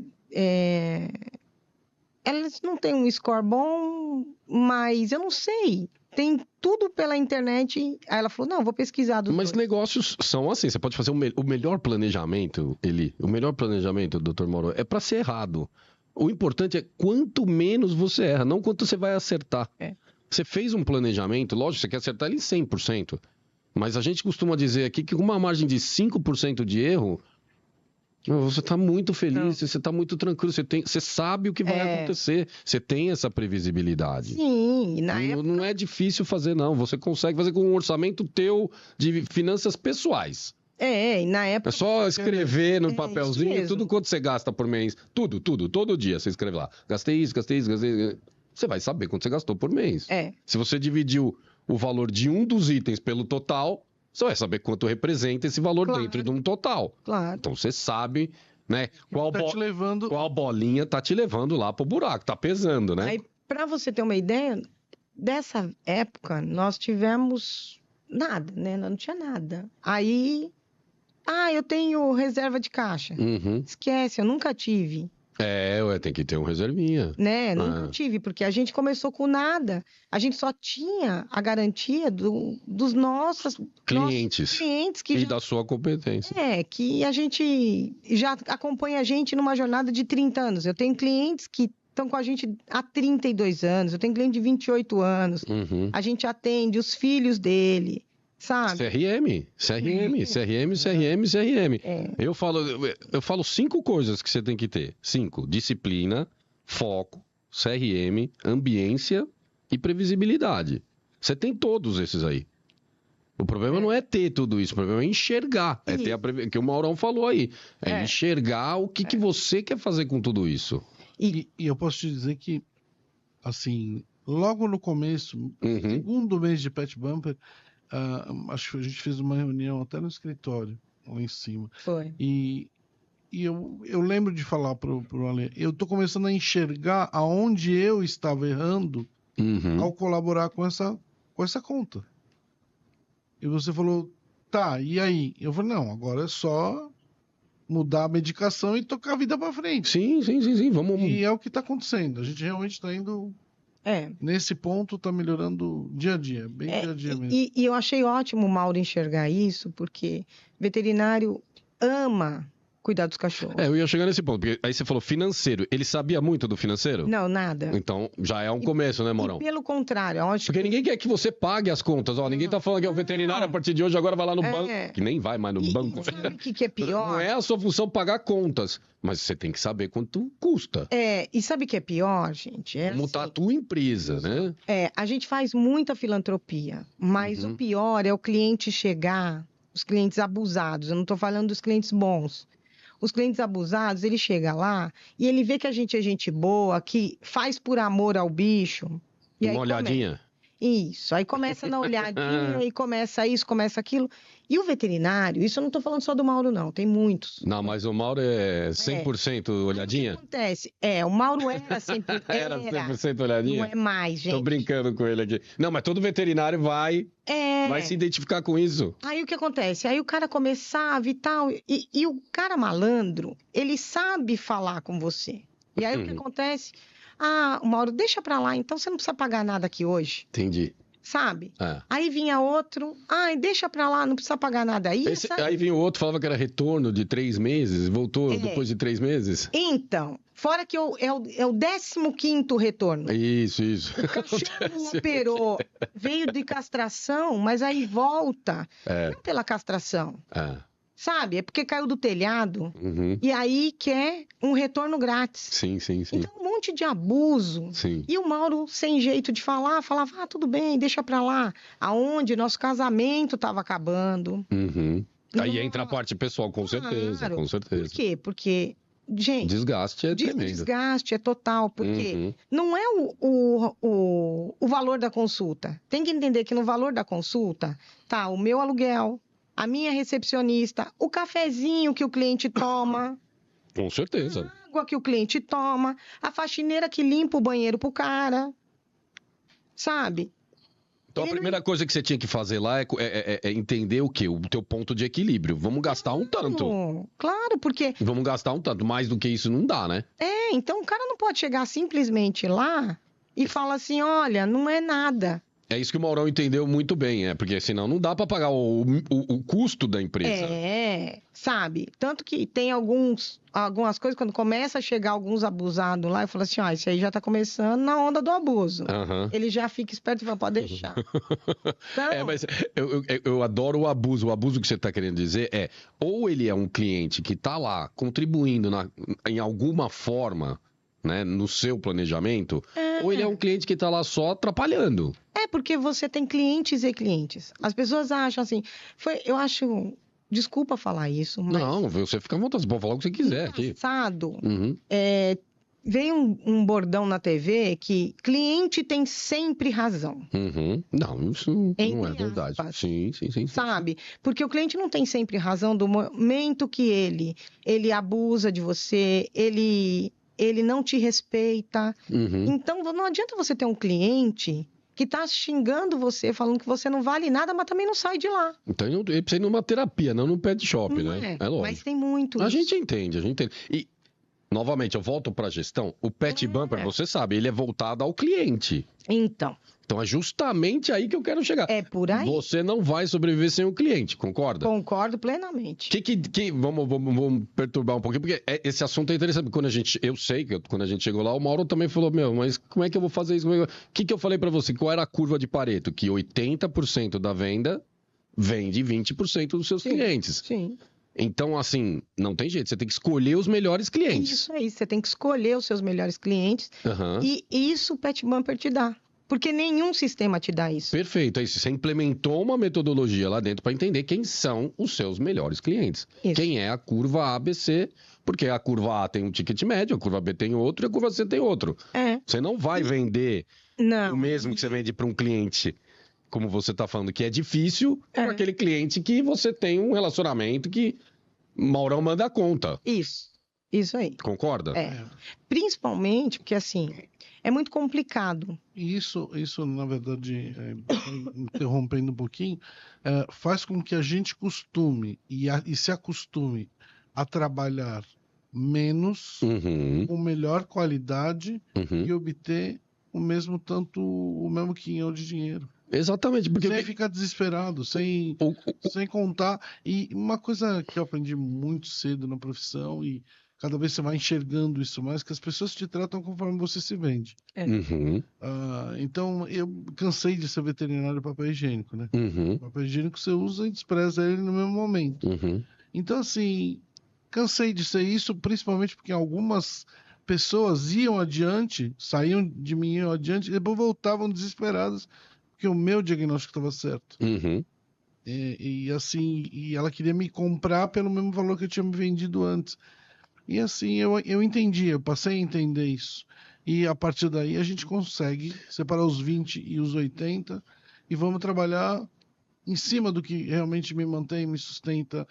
elas não têm um score bom, mas eu não sei, tem tudo pela internet. Aí ela falou, não, vou pesquisar dos Mas dois. Negócios são assim, você pode fazer o melhor planejamento, o melhor planejamento, Dr. Mauro, é para ser errado. O importante é quanto menos você erra, não quanto você vai acertar. Você fez um planejamento, lógico, você quer acertar ele 100%. Mas a gente costuma dizer aqui que com uma margem de 5% de erro, Você está muito feliz, você está muito tranquilo, você sabe o que vai acontecer, você tem essa previsibilidade. Sim, não é difícil fazer, não. Você consegue fazer com um orçamento teu de finanças pessoais. E na época... É só escrever no papelzinho tudo quanto você gasta por mês. Tudo, todo dia você escreve lá. Gastei isso. Você vai saber quanto você gastou por mês. Se você dividiu o valor de um dos itens pelo total... Você vai saber quanto representa esse valor dentro de um total. Claro. Então você sabe, né, qual bolinha tá te levando lá pro buraco, tá pesando, né? Aí, para você ter uma ideia, dessa época nós tivemos nada, né? Não tinha nada. Aí, eu tenho reserva de caixa. Esquece, eu nunca tive. Tem que ter um reservinha. Né? Nunca tive, porque a gente começou com nada. A gente só tinha a garantia dos nossos clientes que da sua competência. Que a gente já acompanha a gente numa jornada de 30 anos. Eu tenho clientes que estão com a gente há 32 anos, eu tenho cliente de 28 anos. A gente atende os filhos dele. Sabe? CRM. Eu falo 5 coisas que você tem que ter. 5. Disciplina, foco, CRM, ambiência e previsibilidade. Você tem todos esses aí. O problema não é ter tudo isso, o problema é enxergar. Ter que o Maurão falou aí. Enxergar o que você quer fazer com tudo isso. E eu posso te dizer que, assim, logo no começo, segundo mês de Pet Bumper, acho que a gente fez uma reunião até no escritório, lá em cima. Foi. E eu lembro de falar pro Ale, eu tô começando a enxergar aonde eu estava errando ao colaborar com essa conta. E você falou, tá, e aí? Eu falei, não, agora é só mudar a medicação e tocar a vida para frente. Sim, vamos... E é o que tá acontecendo, a gente realmente está indo... Nesse ponto tá melhorando dia a dia, bem dia a dia mesmo. E eu achei ótimo o Mauro enxergar isso, porque veterinário ama cuidar dos cachorros. Eu ia chegar nesse ponto, porque aí você falou financeiro. Ele sabia muito do financeiro? Não, nada. Então já é um começo, né, Maurão? Pelo contrário, acho porque ninguém quer que você pague as contas. Ninguém tá falando que é o veterinário a partir de hoje agora vai lá no banco, que nem vai mais no banco. Sabe o que é pior? Não é a sua função pagar contas, mas você tem que saber quanto custa. E sabe o que é pior, gente? Como tá a tua empresa, né? A gente faz muita filantropia, mas o pior é o cliente chegar, os clientes abusados. Eu não tô falando dos clientes bons. Os clientes abusados, ele chega lá e ele vê que a gente é gente boa, que faz por amor ao bicho. E uma olhadinha. Isso, aí começa na olhadinha, e começa isso, começa aquilo. E o veterinário, isso eu não estou falando só do Mauro, não, tem muitos. Não, mas o Mauro é 100% olhadinha? O que acontece? O Mauro era 100%, era 100% olhadinha? Não é mais, gente. Tô brincando com ele aqui. Não, mas todo veterinário vai se identificar com isso. Aí o que acontece? Aí o cara começava e tal, e o cara malandro, ele sabe falar com você. E aí o que acontece? Mauro, deixa pra lá, então você não precisa pagar nada aqui hoje. Entendi. Sabe? Aí vinha outro, deixa pra lá, não precisa pagar nada aí. Aí vinha o outro, falava que era retorno de 3 meses, voltou depois de 3 meses. Então, fora que é o 15º retorno. Isso. O cachorro operou, veio de castração, mas aí volta, não pela castração. Sabe? É porque caiu do telhado e aí quer um retorno grátis. Sim. Então, um monte de abuso. Sim. E o Mauro, sem jeito de falar, falava, tudo bem, deixa pra lá. Aonde nosso casamento estava acabando. Aí entra a parte pessoal, com certeza. Por quê? Porque, gente... Desgaste é tremendo. Desgaste é total, porque não é o valor da consulta. Tem que entender que no valor da consulta tá o meu aluguel, a minha recepcionista, o cafezinho que o cliente toma. Com certeza. A água que o cliente toma, a faxineira que limpa o banheiro pro cara. Sabe? Então a primeira coisa que você tinha que fazer lá é entender o quê? O teu ponto de equilíbrio. Vamos gastar um tanto. Claro, porque... Vamos gastar um tanto. Mais do que isso não dá, né? Então o cara não pode chegar simplesmente lá e falar assim, olha, não é nada. É isso que o Maurão entendeu muito bem, porque senão não dá para pagar o custo da empresa. Sabe? Tanto que tem algumas coisas, quando começa a chegar alguns abusados lá, eu falo assim, esse aí já tá começando na onda do abuso. Ele já fica esperto e fala, pode deixar. Então... mas eu adoro o abuso. O abuso que você tá querendo dizer ou ele é um cliente que tá lá contribuindo em alguma forma, né, no seu planejamento, ou ele é um cliente que tá lá só atrapalhando. Porque você tem clientes e clientes. As pessoas acham assim, eu acho... Desculpa falar isso, mas... Não, você fica à vontade, você pode falar o que você quiser aqui. Engraçado. Veio um bordão na TV que cliente tem sempre razão. Não, isso não é verdade. Sim. Sabe? Porque o cliente não tem sempre razão do momento que ele abusa de você, ele não te respeita. Então, não adianta você ter um cliente que tá xingando você, falando que você não vale nada, mas também não sai de lá. Então, ele precisa ir numa terapia, não num pet shop, não né? É lógico. Mas tem muito A gente entende. E, novamente, eu volto para a gestão. O Pet Bumper, você sabe, ele é voltado ao cliente. Então é justamente aí que eu quero chegar. É por aí. Você não vai sobreviver sem o cliente, concorda? Concordo plenamente. Vamos perturbar um pouquinho, porque esse assunto é interessante. Eu sei que quando a gente chegou lá, o Mauro também falou, mas como é que eu vou fazer isso? O que eu falei para você? Qual era a curva de Pareto? Que 80% da venda vem de 20% dos seus clientes. Sim. Então, assim, não tem jeito. Você tem que escolher os melhores clientes. Isso aí. Você tem que escolher os seus melhores clientes. E isso o Pet Bumper te dá. Porque nenhum sistema te dá isso. Perfeito. Aí você implementou uma metodologia lá dentro para entender quem são os seus melhores clientes. Isso. Quem é a curva ABC, porque a curva A tem um ticket médio, a curva B tem outro e a curva C tem outro. Você não vai vender o mesmo que você vende para um cliente, como você está falando, que é difícil, para aquele cliente que você tem um relacionamento que Maurão manda a conta. Isso aí. Concorda? Principalmente porque, assim, é muito complicado. Isso na verdade, interrompendo um pouquinho, faz com que a gente costume e se acostume a trabalhar menos, com melhor qualidade e obter o mesmo quinhão de dinheiro. Exatamente. Porque sem ficar desesperado, sem contar. E uma coisa que eu aprendi muito cedo na profissão, e cada vez você vai enxergando isso mais, que as pessoas te tratam conforme você se vende. Então, eu cansei de ser veterinário de papel higiênico, né? Papel higiênico você usa e despreza ele no mesmo momento. Então, assim, cansei de ser isso, principalmente porque algumas pessoas iam adiante, saíam de mim, iam adiante, e depois voltavam desesperadas, porque o meu diagnóstico estava certo. E assim, ela queria me comprar pelo mesmo valor que eu tinha me vendido antes. E assim, eu entendi, eu passei a entender isso. E a partir daí a gente consegue separar os 20 e os 80 e vamos trabalhar em cima do que realmente me mantém, me sustenta,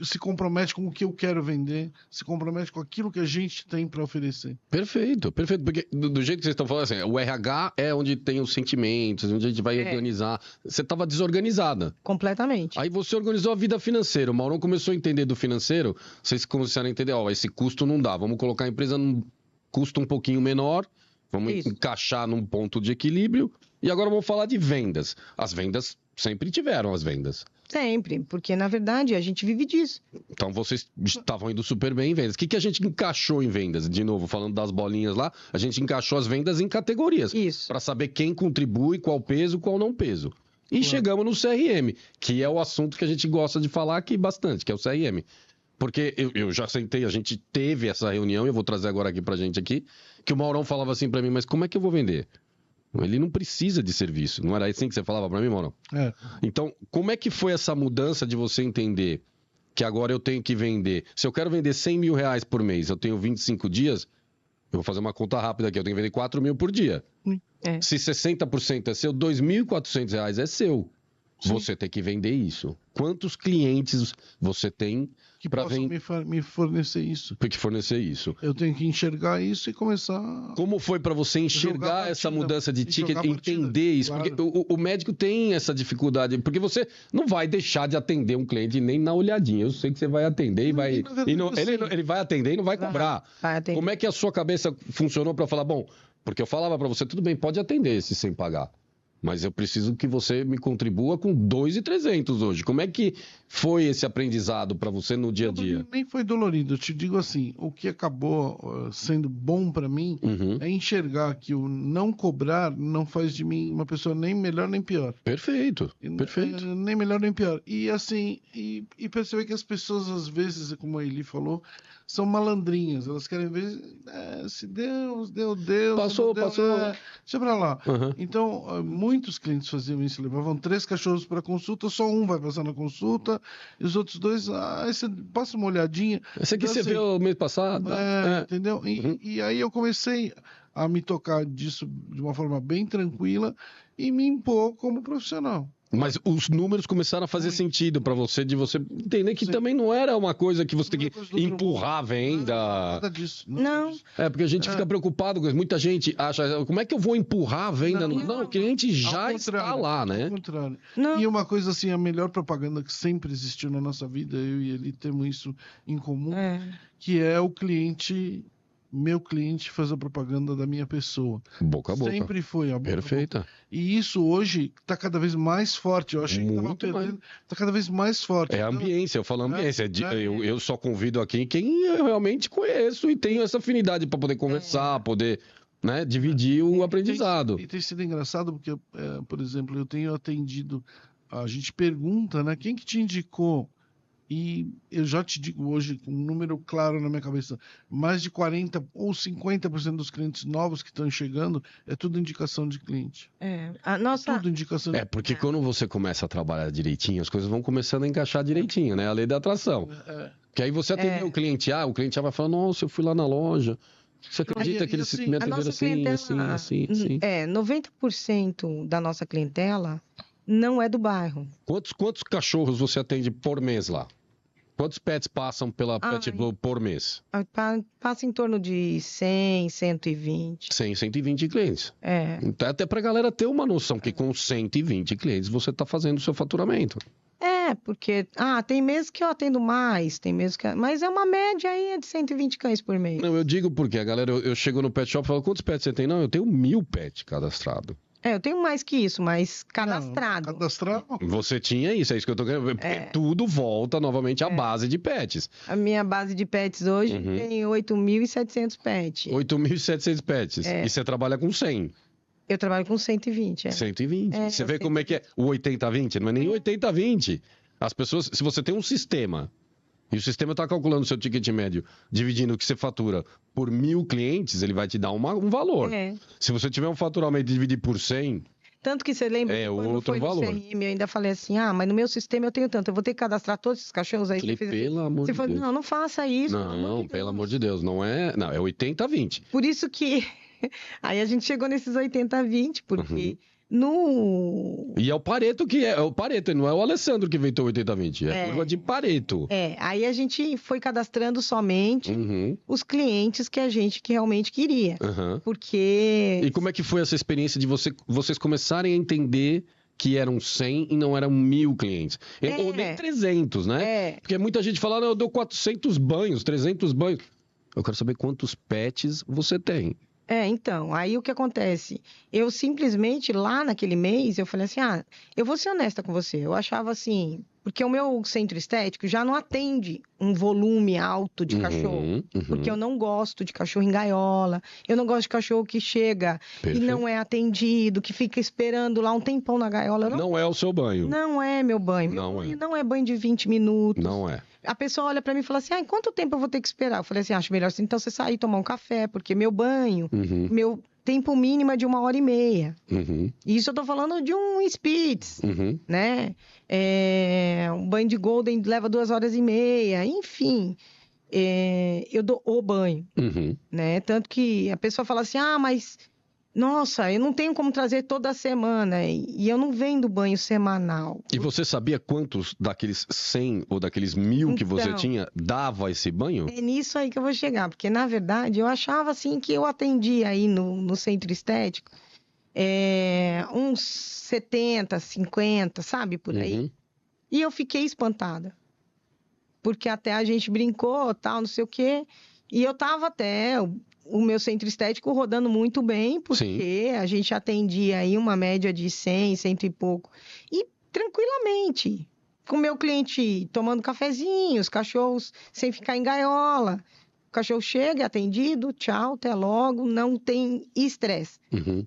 se compromete com o que eu quero vender, se compromete com aquilo que a gente tem para oferecer. Perfeito, porque do jeito que vocês estão falando, assim, o RH é onde tem os sentimentos, onde a gente vai organizar. Você estava desorganizada. Completamente. Aí você organizou a vida financeira. O Maurão começou a entender do financeiro, vocês começaram a entender, esse custo não dá, vamos colocar a empresa num custo um pouquinho menor, vamos encaixar num ponto de equilíbrio. E agora vamos falar de vendas. As vendas sempre tiveram as vendas. Sempre, porque na verdade a gente vive disso. Então vocês estavam indo super bem em vendas. O que a gente encaixou em vendas? De novo, falando das bolinhas lá, a gente encaixou as vendas em categorias. Isso. Para saber quem contribui, qual peso, qual não peso. E chegamos no CRM, que é o assunto que a gente gosta de falar aqui bastante, que é o CRM. Porque eu já sentei, a gente teve essa reunião, eu vou trazer agora aqui pra gente aqui, que o Maurão falava assim para mim, mas como é que eu vou vender? Ele não precisa de serviço. Não era assim que você falava para mim, Maurão? Então, como é que foi essa mudança de você entender que agora eu tenho que vender? Se eu quero vender 100 mil reais por mês, eu tenho 25 dias, eu vou fazer uma conta rápida aqui, eu tenho que vender 4 mil por dia. Se 60% é seu, 2.400 reais é seu. Sim. Você tem que vender isso. Quantos clientes você tem que possam me fornecer isso? Porque fornecer isso. Eu tenho que enxergar isso e começar. Como foi para você enxergar essa mudança de ticket, entender isso? Claro. Porque o médico tem essa dificuldade, porque você não vai deixar de atender um cliente nem na olhadinha. Eu sei que você vai atender e vai. Ele vai atender e não vai cobrar. Como é que a sua cabeça funcionou para falar, bom, porque eu falava para você, tudo bem, pode atender esse sem pagar. Mas eu preciso que você me contribua com 2.300 hoje. Como é que foi esse aprendizado para você no dia a dia? Nem foi dolorido. Eu te digo assim, o que acabou sendo bom para mim é enxergar que o não cobrar não faz de mim uma pessoa nem melhor nem pior. Perfeito, perfeito. Nem melhor nem pior. E assim, e perceber que as pessoas às vezes, como a Eli falou, são malandrinhas. Elas querem ver se Deus, passou. Deixa pra lá. Então, muitos clientes faziam isso, levavam 3 cachorros para consulta, só um vai passar na consulta, e os outros 2, você passa uma olhadinha. Esse aqui então, você viu mês passado. Entendeu? E aí eu comecei a me tocar disso de uma forma bem tranquila e me impor como profissional. Mas os números começaram a fazer sentido para você, de você entender que também não era uma coisa que você tem que empurrar a venda. Nada disso. Não. Porque a gente fica preocupado, muita gente acha, como é que eu vou empurrar a venda? Não, o cliente já está lá, né? Ao contrário. Não. E uma coisa assim, a melhor propaganda que sempre existiu na nossa vida, eu e ele temos isso em comum, que é o cliente... Meu cliente faz a propaganda da minha pessoa. Boca a boca. Sempre foi a boca Perfeita. a boca. E isso hoje está cada vez mais forte. Eu achei que estava perdendo. Está cada vez mais forte. É a ambiência, eu falo ambiência. Eu só convido aqui quem eu realmente conheço e tenho essa afinidade para poder conversar, poder dividir o aprendizado. E tem sido engraçado porque, por exemplo, eu tenho atendido, a gente pergunta, né? Quem que te indicou? E eu já te digo hoje, com um número claro na minha cabeça, mais de 40% ou 50% dos clientes novos que estão chegando, é tudo indicação de cliente. Tudo indicação de cliente. Porque quando você começa a trabalhar direitinho, as coisas vão começando a encaixar direitinho, né? A lei da atração. Que aí você atendeu o cliente A, o cliente A vai falar, nossa, eu fui lá na loja. Você acredita que eles me atenderam assim? 90% da nossa clientela não é do bairro. Quantos cachorros você atende por mês lá? Quantos pets passam pela Pet Blue por mês? Passa em torno de 100, 120. 100, 120 clientes. Então, até pra galera ter uma noção que com 120 clientes você tá fazendo o seu faturamento. Porque tem meses que eu atendo mais, tem meses que... Mas é uma média aí de 120 cães por mês. Não, eu digo porque a galera, eu chego no pet shop e falo, quantos pets você tem? Não, eu tenho 1.000 pets cadastrados. Eu tenho mais que isso, mas cadastrado. Você tinha isso, é isso que eu tô querendo. Porque tudo volta novamente à base de pets. A minha base de pets hoje tem 8.700 pets. 8.700 pets. E você trabalha com 100. Eu trabalho com 120. 120. Você vê como é que é o 80-20? Não é nem 80-20. As pessoas, se você tem um sistema, e o sistema está calculando o seu ticket médio, dividindo o que você fatura por 1.000 clientes, ele vai te dar um valor. Se você tiver um faturamento e dividir por 100... Tanto que você lembra que quando foi no CRM, eu ainda falei assim, mas no meu sistema eu tenho tanto, eu vou ter que cadastrar todos esses cachorros aí. Pelo amor de Deus. Não faça isso. Não, pelo amor de Deus, não é 80-20. Por isso que aí a gente chegou nesses 80-20, porque... E é o Pareto o Pareto, não é o Alessandro que inventou o 80-20, é a curva de Pareto. Aí a gente foi cadastrando somente os clientes que a gente realmente queria. Porque... E como é que foi essa experiência de vocês começarem a entender que eram 100 e não eram 1.000 clientes? Ou nem 300, né? Porque muita gente fala, eu dou 400 banhos, 300 banhos. Eu quero saber quantos pets você tem. Então, aí o que acontece? Eu simplesmente, lá naquele mês, eu falei assim, eu vou ser honesta com você, eu achava assim, porque o meu centro estético já não atende um volume alto de cachorro, porque eu não gosto de cachorro em gaiola, eu não gosto de cachorro que chega e não é atendido, que fica esperando lá um tempão na gaiola. Não é o seu banho. Não é meu banho. Meu banho não é banho de 20 minutos. Não é. A pessoa olha pra mim e fala assim, quanto tempo eu vou ter que esperar? Eu falei assim, acho melhor então você sair e tomar um café, porque meu banho, meu tempo mínimo é de 1h30. Isso eu tô falando de um Spitz, né? Um banho de Golden leva 2h30, enfim. Eu dou o banho, né? Tanto que a pessoa fala assim, mas... Nossa, eu não tenho como trazer toda semana e eu não vendo banho semanal. E você sabia quantos daqueles 100 ou daqueles 1.000 que você tinha dava esse banho? É nisso aí que eu vou chegar, porque na verdade eu achava assim que eu atendia aí no centro estético uns 70, 50, sabe, por aí. E eu fiquei espantada, porque até a gente brincou, tal, não sei o quê, e eu tava até... o meu centro estético rodando muito bem, porque a gente atendia aí uma média de 100, 100 e pouco. E tranquilamente, com o meu cliente tomando cafezinho, os cachorros sem ficar em gaiola. O cachorro chega, é atendido, tchau, até logo, não tem estresse. Uhum.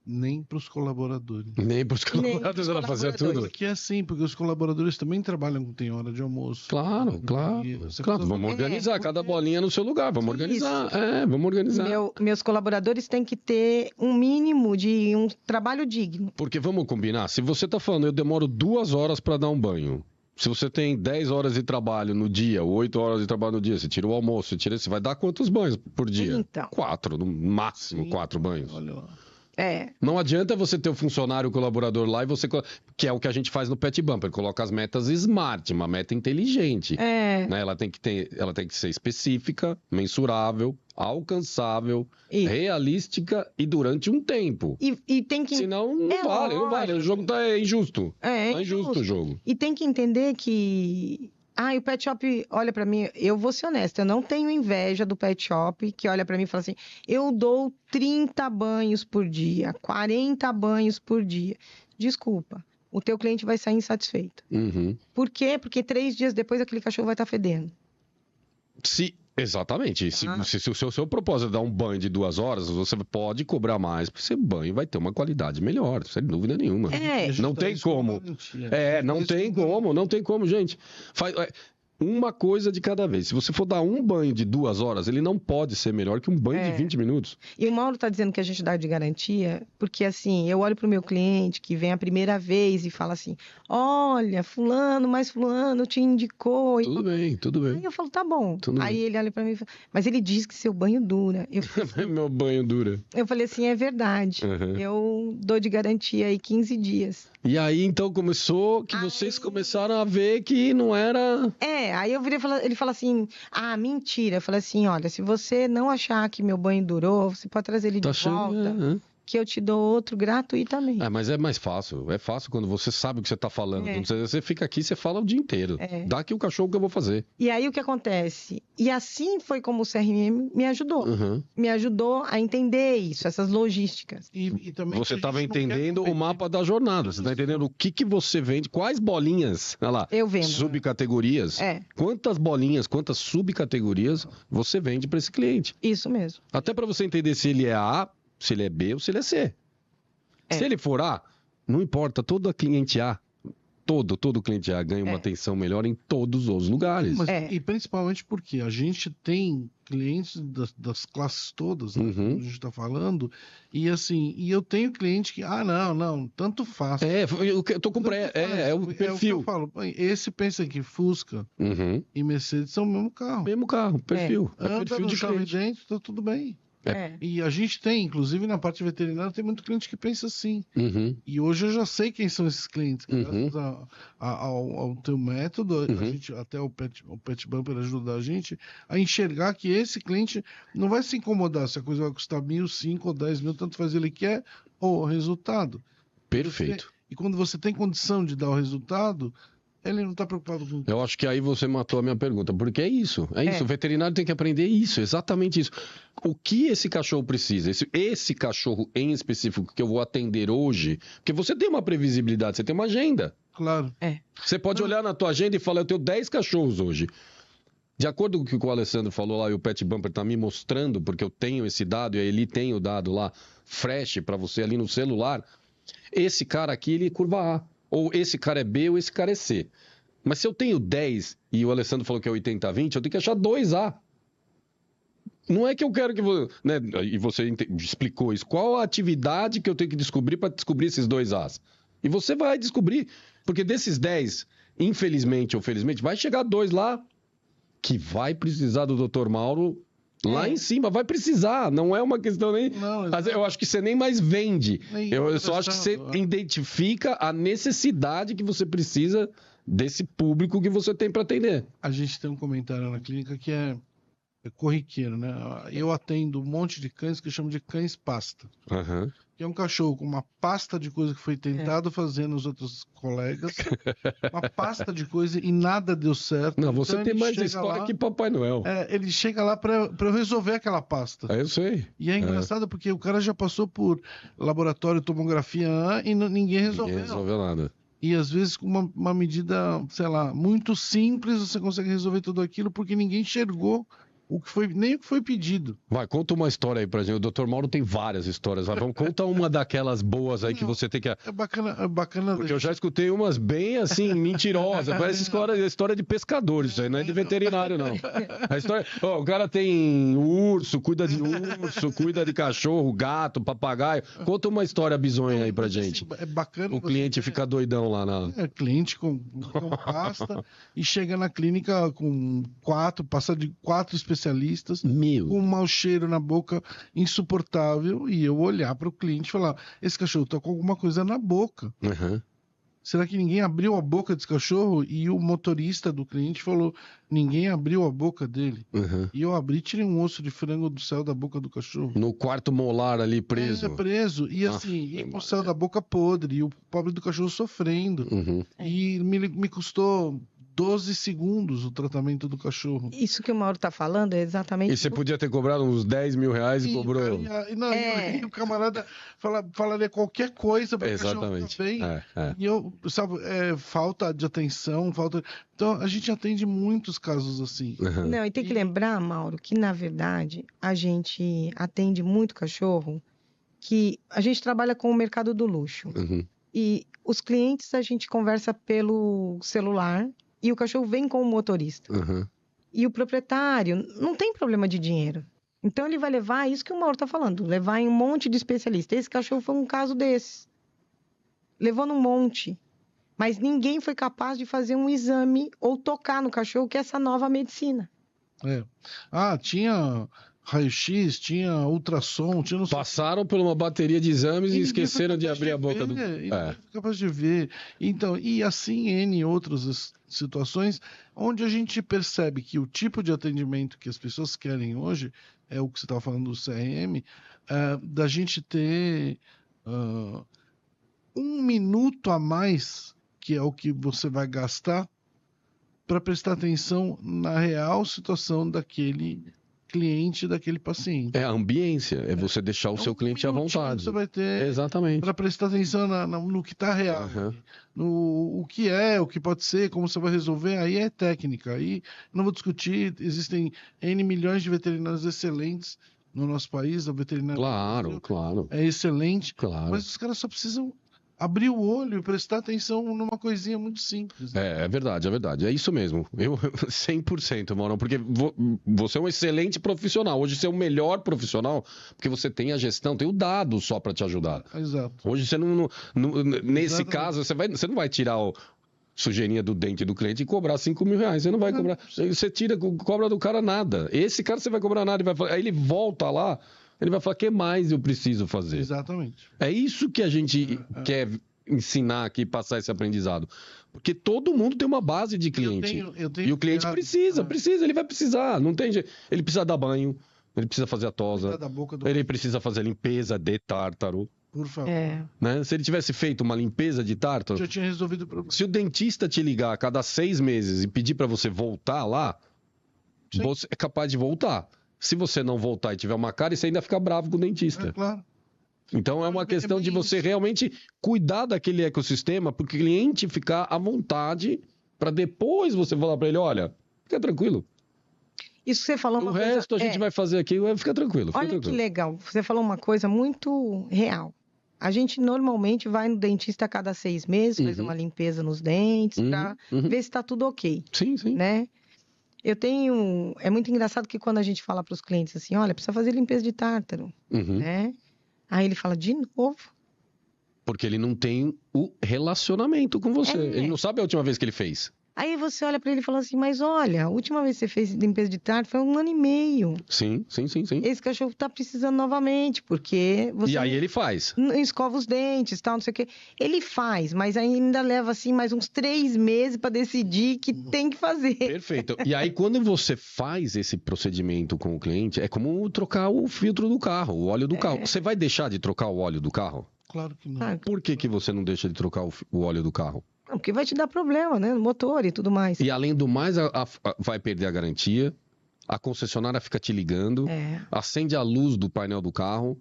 Nem para os colaboradores. Nem para os colaboradores ela fazia tudo. Porque é assim, porque os colaboradores também trabalham com tem hora de almoço. Claro. Vamos organizar cada bolinha no seu lugar, vamos organizar. Vamos organizar. Meus colaboradores têm que ter um mínimo de um trabalho digno. Porque vamos combinar, se você está falando, eu demoro 2 horas para dar um banho. Se você tem 10 horas de trabalho no dia, 8 horas de trabalho no dia, você tira o almoço, você vai dar quantos banhos por dia? Então. 4, no máximo 4 banhos. Olha lá. Não adianta você ter o funcionário, o colaborador lá e você... Que é o que a gente faz no Pet Bumper, coloca as metas smart, uma meta inteligente. Né? Ela tem que ser específica, mensurável, alcançável, realística e durante um tempo. E tem que... Senão não vale. O jogo tá injusto. Tá injusto o jogo. E tem que entender que... o Pet Shop olha pra mim, eu vou ser honesta, eu não tenho inveja do Pet Shop que olha pra mim e fala assim, eu dou 30 banhos por dia, 40 banhos por dia. Desculpa, o teu cliente vai sair insatisfeito. Uhum. Por quê? Porque 3 dias depois aquele cachorro vai estar fedendo. Exatamente. Se o seu propósito é dar um banho de 2 horas, você pode cobrar mais, porque esse banho vai ter uma qualidade melhor, sem dúvida nenhuma. Não tem como. Não tem como, gente. Uma coisa de cada vez. Se você for dar um banho de 2 horas, ele não pode ser melhor que um banho de 20 minutos. E o Mauro está dizendo que a gente dá de garantia, porque assim, eu olho para o meu cliente que vem a primeira vez e fala assim, olha, fulano te indicou. Tudo bem. Aí eu falo, tá bom. Aí ele olha para mim e fala, mas ele diz que seu banho dura. Meu banho dura. Eu falei assim, é verdade. Eu dou de garantia aí 15 dias. E aí, então, começou que vocês começaram a ver que não era... Aí eu virei, ele fala assim, mentira. Eu falei assim, olha, se você não achar que meu banho durou, você pode trazer ele de volta, que eu te dou outro gratuitamente. Mas é mais fácil. É fácil quando você sabe o que você está falando. Quando você fica aqui, você fala o dia inteiro. Dá aqui o cachorro que eu vou fazer. E aí o que acontece? E assim foi como o CRM me ajudou. Me ajudou a entender isso, essas logísticas. E também você estava entendendo o mapa da jornada. Você está entendendo o que você vende, quais bolinhas, olha lá, eu vendo. Subcategorias. Quantas bolinhas, quantas subcategorias você vende para esse cliente. Isso mesmo. Até para você entender se ele é A, se ele é B ou se ele é C. Se ele for A, não importa, todo cliente A, todo cliente A ganha uma atenção melhor em todos os lugares. E principalmente porque a gente tem clientes das classes todas, né, como a gente está falando, e assim, eu tenho cliente que, não, tanto faz. Eu tô com o perfil. É o que eu falo, esse pensa que Fusca e Mercedes são o mesmo carro. Perfil. Perfil de cliente. Dentro, tá tudo bem. E a gente tem, inclusive na parte veterinária, tem muito cliente que pensa assim. E hoje eu já sei quem são esses clientes. Graças ao teu método, a gente, até o Pet Bumper ajuda a gente a enxergar que esse cliente não vai se incomodar se a coisa vai custar 1.000, 5 ou 10 mil, tanto faz ele quer o resultado. Perfeito. E quando você tem condição de dar o resultado, ele não está preocupado com... Eu acho que aí você matou a minha pergunta, porque é isso. O veterinário tem que aprender isso, exatamente isso. O que esse cachorro precisa? Esse cachorro em específico que eu vou atender hoje, porque você tem uma previsibilidade, você tem uma agenda. Claro. Você pode olhar na tua agenda e falar, eu tenho 10 cachorros hoje. De acordo com o que o Alessandro falou lá, e o Pet Bumper está me mostrando, porque eu tenho esse dado, e a Eli tem o dado lá, fresh, para você ali no celular, esse cara aqui, ele é curva A. Ou esse cara é B ou esse cara é C. Mas se eu tenho 10 e o Alessandro falou que é 80-20, eu tenho que achar 2A. Não é que eu quero que você... Né, e você explicou isso. Qual a atividade que eu tenho que descobrir para descobrir esses 2As? E você vai descobrir. Porque desses 10, infelizmente ou felizmente, vai chegar 2 lá que vai precisar do Dr. Mauro lá em cima. Vai precisar. Não é uma questão nem... Não, eu acho que você nem mais vende. Eu só acho que você identifica a necessidade que você precisa desse público que você tem para atender. A gente tem um comentário na clínica que é corriqueiro, né? Eu atendo um monte de cães que eu chamo de cães pasta. Uhum. Que é um cachorro com uma pasta de coisa que foi tentado fazer nos outros colegas, uma pasta de coisa e nada deu certo. Não, você então, tem mais história que Papai Noel. Ele chega lá para eu resolver aquela pasta. Eu sei. E é engraçado porque o cara já passou por laboratório, tomografia e ninguém resolveu. Ninguém resolveu nada. E às vezes com uma medida, sei lá, muito simples, você consegue resolver tudo aquilo porque ninguém enxergou nem o que foi pedido. Vai, conta uma história aí pra gente. O Dr. Mauro tem várias histórias. Vamos conta uma daquelas boas aí que você tem que... É bacana. Porque eu já escutei umas bem, assim, mentirosas. Parece história de pescadores, isso aí não é de veterinário, não. A história... o cara tem urso, cuida de urso, cuida de cachorro, gato, papagaio. Conta uma história bizonha aí pra gente. É bacana. O cliente fica doidão lá na... cliente com pasta e chega na clínica com passa de 4 especialistas, com um mau cheiro na boca insuportável, e eu olhar para o cliente e falar: esse cachorro tá com alguma coisa na boca. Uhum. Será que ninguém abriu a boca desse cachorro? E o motorista do cliente falou: ninguém abriu a boca dele. Uhum. E eu abri, tirei um osso de frango do céu da boca do cachorro. No quarto molar ali preso. Preso. E assim, com o céu da boca podre, e o pobre do cachorro sofrendo. Uhum. E me custou 12 segundos o tratamento do cachorro. Isso que o Mauro está falando é exatamente... E você podia ter cobrado uns 10 mil reais e cobrou... E o camarada falaria qualquer coisa para o cachorro ficar bem. E eu, sabe, falta de atenção, Então, a gente atende muitos casos assim. Uhum. Não, e tem que lembrar, Mauro, que, na verdade, a gente atende muito cachorro, que a gente trabalha com o mercado do luxo. Uhum. E os clientes a gente conversa pelo celular... E o cachorro vem com o motorista. Uhum. E o proprietário não tem problema de dinheiro. Então, ele vai levar isso que o Mauro está falando. Levar em um monte de especialista. Esse cachorro foi um caso desses. Levou num monte. Mas ninguém foi capaz de fazer um exame ou tocar no cachorro, que é essa nova medicina. Tinha raio-x, tinha ultrassom, passaram por uma bateria de exames e esqueceram de abrir a boca do... Não foi capaz de ver. Então, e assim N outras situações onde a gente percebe que o tipo de atendimento que as pessoas querem hoje é o que você estava falando do CRM, da gente ter 1 minuto a mais, que é o que você vai gastar, para prestar atenção na real situação daquele cliente, daquele paciente. É a ambiência, é você deixar o seu cliente à vontade. Você vai ter para prestar atenção no que está real, no o que pode ser, como você vai resolver, aí é técnica. Aí não vou discutir, existem N milhões de veterinários excelentes no nosso país, a veterinária claro. é excelente, mas os caras só precisam abrir o olho e prestar atenção numa coisinha muito simples. É verdade. É isso mesmo. Eu 100%, Maurão, porque você é um excelente profissional. Hoje você é o melhor profissional, porque você tem a gestão, tem o dado só para te ajudar. Exato. Hoje você nesse caso, você não vai tirar sujeirinha do dente do cliente e cobrar 5 mil reais. Você não vai cobrar. Você cobra do cara nada. Esse cara você vai cobrar nada. Aí ele volta lá. Ele vai falar: o que mais eu preciso fazer? Exatamente. É isso que a gente quer ensinar aqui, passar esse aprendizado. Porque todo mundo tem uma base de cliente. E o cliente precisa, ele vai precisar. Não tem jeito. Ele precisa dar banho, ele precisa fazer a tosa, ele precisa fazer a limpeza de tártaro. Por favor. Né? Se ele tivesse feito uma limpeza de tártaro... Já tinha resolvido o problema. Se o dentista te ligar a cada 6 meses e pedir para você voltar lá, você é capaz de voltar. Se você não voltar e tiver uma cara, você ainda fica bravo com o dentista. Claro. Então é uma questão de você realmente cuidar daquele ecossistema para o cliente ficar à vontade, para depois você falar para ele: olha, fica tranquilo. Isso que você falou o resto a gente vai fazer aqui, fica tranquilo. Olha que legal, você falou uma coisa muito real. A gente normalmente vai no dentista a cada 6 meses, faz uma limpeza nos dentes, para ver se está tudo ok. Sim. Né? É muito engraçado que quando a gente fala para os clientes assim: olha, precisa fazer limpeza de tártaro, né? Aí ele fala: de novo? Porque ele não tem o relacionamento com você. Ele não sabe a última vez que ele fez. Aí você olha para ele e fala assim, mas olha, a última vez que você fez limpeza de tarde foi 1 ano e meio. Sim. Esse cachorro tá precisando novamente, porque você... E aí ele faz. Escova os dentes, tal, não sei o quê. Ele faz, mas ainda leva, assim, mais uns 3 meses para decidir que tem que fazer. Perfeito. E aí, quando você faz esse procedimento com o cliente, é como trocar o filtro do carro, o óleo do carro. Você vai deixar de trocar o óleo do carro? Claro que não. Por que você não deixa de trocar o óleo do carro? Não, porque vai te dar problema, né? No motor e tudo mais. E além do mais, vai perder a garantia, a concessionária fica te ligando, acende a luz do painel do carro.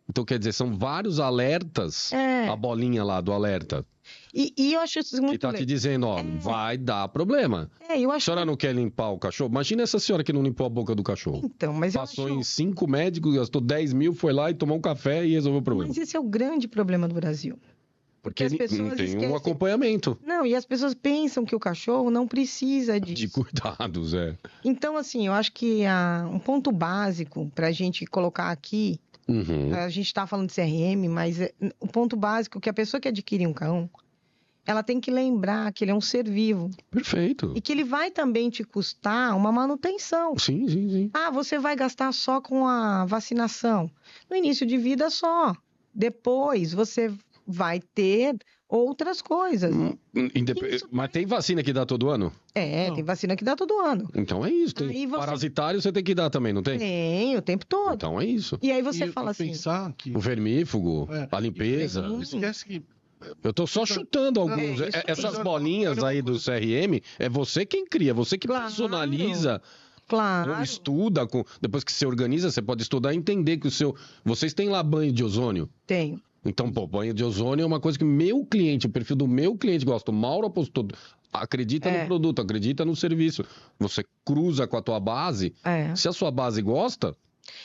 Então, quer dizer, são vários alertas, a bolinha lá do alerta. E eu acho isso muito legal. Que tá te dizendo, ó, vai dar problema. Eu acho... A senhora não quer limpar o cachorro? Imagina essa senhora que não limpou a boca do cachorro. Então, mas Passou em 5 médicos, gastou 10 mil, foi lá e tomou um café e resolveu o problema. Mas esse é o grande problema do Brasil. Porque as pessoas não tem um acompanhamento. Não, e as pessoas pensam que o cachorro não precisa disso. De cuidados, Então, assim, eu acho que um ponto básico para a gente colocar aqui, a gente está falando de CRM, mas o ponto básico é que a pessoa que adquire um cão, ela tem que lembrar que ele é um ser vivo. Perfeito. E que ele vai também te custar uma manutenção. Sim. Ah, você vai gastar só com a vacinação. No início de vida só. Depois você vai ter outras coisas. Mas tem vacina que dá todo ano? Tem vacina que dá todo ano. Então é isso. Tem parasitário você tem que dar também, não tem? Tem, o tempo todo. Então é isso. E aí você fala assim... Pensar que... O vermífugo, a limpeza... Não esquece que... Eu tô só chutando alguns. Essas bolinhas aí do CRM, é você quem cria, você que personaliza... Claro. Estuda, depois que você organiza, você pode estudar e entender que vocês têm lá banho de ozônio? Tenho. Então, banho de ozônio é uma coisa que meu cliente, o perfil do meu cliente gosta. O Mauro apostou, acredita no produto, acredita no serviço. Você cruza com a tua base, se a sua base gosta...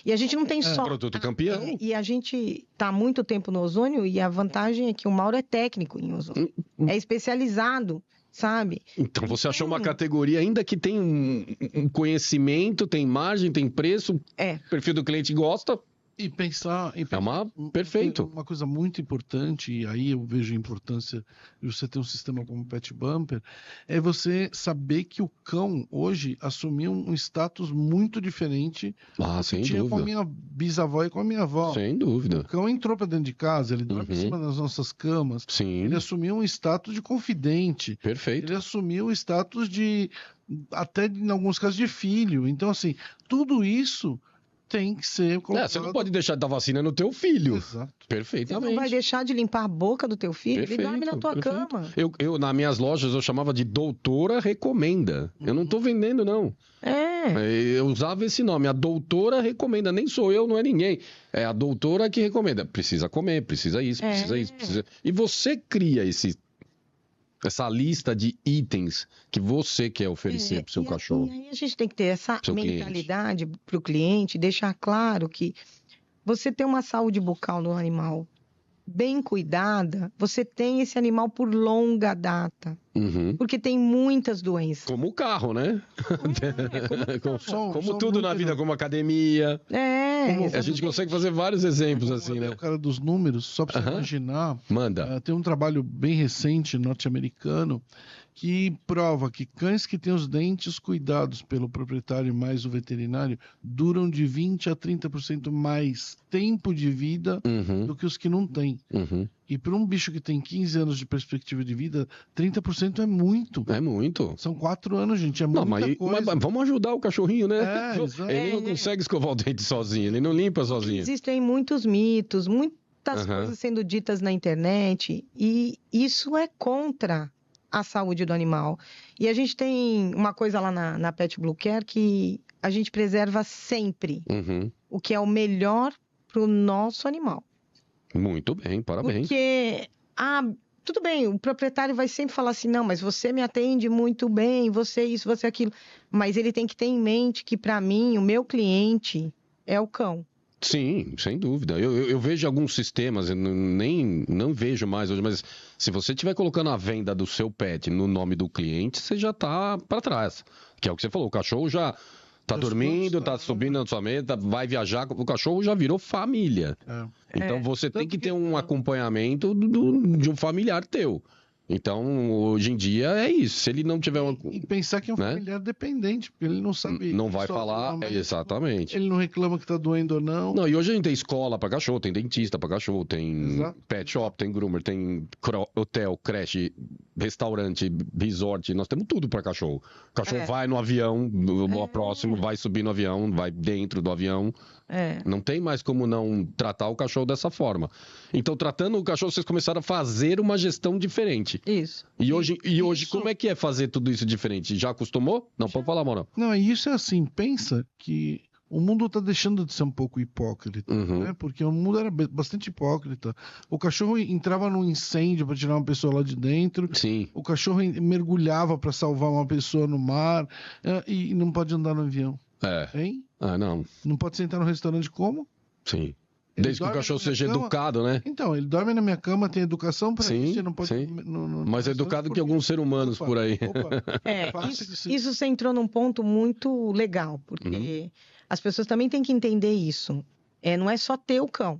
E a gente não tem só... Produto campeão. E a gente está há muito tempo no ozônio e a vantagem é que o Mauro é técnico em ozônio. É especializado, sabe? Então você achou uma categoria ainda que tem um conhecimento, tem margem, tem preço, o perfil do cliente gosta... E pensar perfeito. Uma coisa muito importante, e aí eu vejo a importância de você ter um sistema como o Pet Bumper, é você saber que o cão hoje assumiu um status muito diferente do que tinha com a minha bisavó e com a minha avó. Sem dúvida. O cão entrou para dentro de casa, ele dorme em cima das nossas camas. Sim. Ele assumiu um status de confidente. Perfeito. Ele assumiu o status até em alguns casos de filho. Então, assim, tudo isso tem que ser colocado... Você não pode deixar de dar vacina no teu filho. Exato. Perfeitamente. Você não vai deixar de limpar a boca do teu filho? Ele dorme na tua cama. Eu, nas minhas lojas, eu chamava de doutora recomenda. Eu não tô vendendo, não. Eu usava esse nome. A doutora recomenda. Nem sou eu, não é ninguém. É a doutora que recomenda. Precisa comer, precisa isso, precisa isso. E você cria essa lista de itens que você quer oferecer para o seu cachorro. E aí a gente tem que ter essa mentalidade para o cliente, deixar claro que você tem uma saúde bucal no animal bem cuidada, você tem esse animal por longa data. Porque tem muitas doenças. Como o carro, né? Como tudo na vida, como academia. A gente consegue fazer vários exemplos assim, né? O cara dos números, só para você imaginar. Manda. Tem um trabalho bem recente norte-americano que prova que cães que têm os dentes cuidados pelo proprietário mais o veterinário duram de 20% a 30% mais tempo de vida do que os que não têm. E para um bicho que tem 15 anos de perspectiva de vida, 30% é muito. É muito. São 4 anos, gente, é muita coisa. Mas vamos ajudar o cachorrinho, né? Ele não né? consegue escovar o dente sozinho, ele não limpa sozinho. Existem muitos mitos, muitas coisas sendo ditas na internet, e isso é contra a saúde do animal. E a gente tem uma coisa lá na Pet Blue Care que a gente preserva sempre o que é o melhor para o nosso animal. Muito bem, parabéns. Porque, tudo bem, o proprietário vai sempre falar assim, não, mas você me atende muito bem, você isso, você aquilo. Mas ele tem que ter em mente que, para mim, o meu cliente é o cão. Sim, sem dúvida. Eu vejo alguns sistemas, eu não vejo mais hoje, mas se você estiver colocando a venda do seu pet no nome do cliente, você já está para trás. Que é o que você falou, o cachorro já está dormindo, está subindo na sua mesa, vai viajar, o cachorro já virou família. Então você tem que ter um acompanhamento de um familiar teu. Então, hoje em dia é isso. Se ele não tiver uma... E pensar que é um familiar dependente, porque ele não sabe... Não vai falar, exatamente. Ele não reclama que tá doendo ou não. Não, e hoje a gente tem escola para cachorro, tem dentista para cachorro, tem pet shop, tem groomer, tem hotel, creche, restaurante, resort, nós temos tudo para cachorro. O cachorro vai no avião, no próximo, vai subir no avião, vai dentro do avião. Não tem mais como não tratar o cachorro dessa forma. Então, tratando o cachorro, vocês começaram a fazer uma gestão diferente. Isso. E hoje como é que é fazer tudo isso diferente? Já acostumou? Não, pode falar, Mauro. Não, isso é assim, pensa que o mundo está deixando de ser um pouco hipócrita, né? Porque o mundo era bastante hipócrita. O cachorro entrava num incêndio para tirar uma pessoa lá de dentro. Sim. O cachorro mergulhava para salvar uma pessoa no mar e não pode andar no avião. Hein? Não. Não pode sentar no restaurante como? Sim. Desde que o cachorro seja educado, né? Então, ele dorme na minha cama, tem educação para isso, você não pode... Mais educado que alguns seres humanos por aí. Isso você entrou num ponto muito legal, porque as pessoas também têm que entender isso. Não é só ter o cão.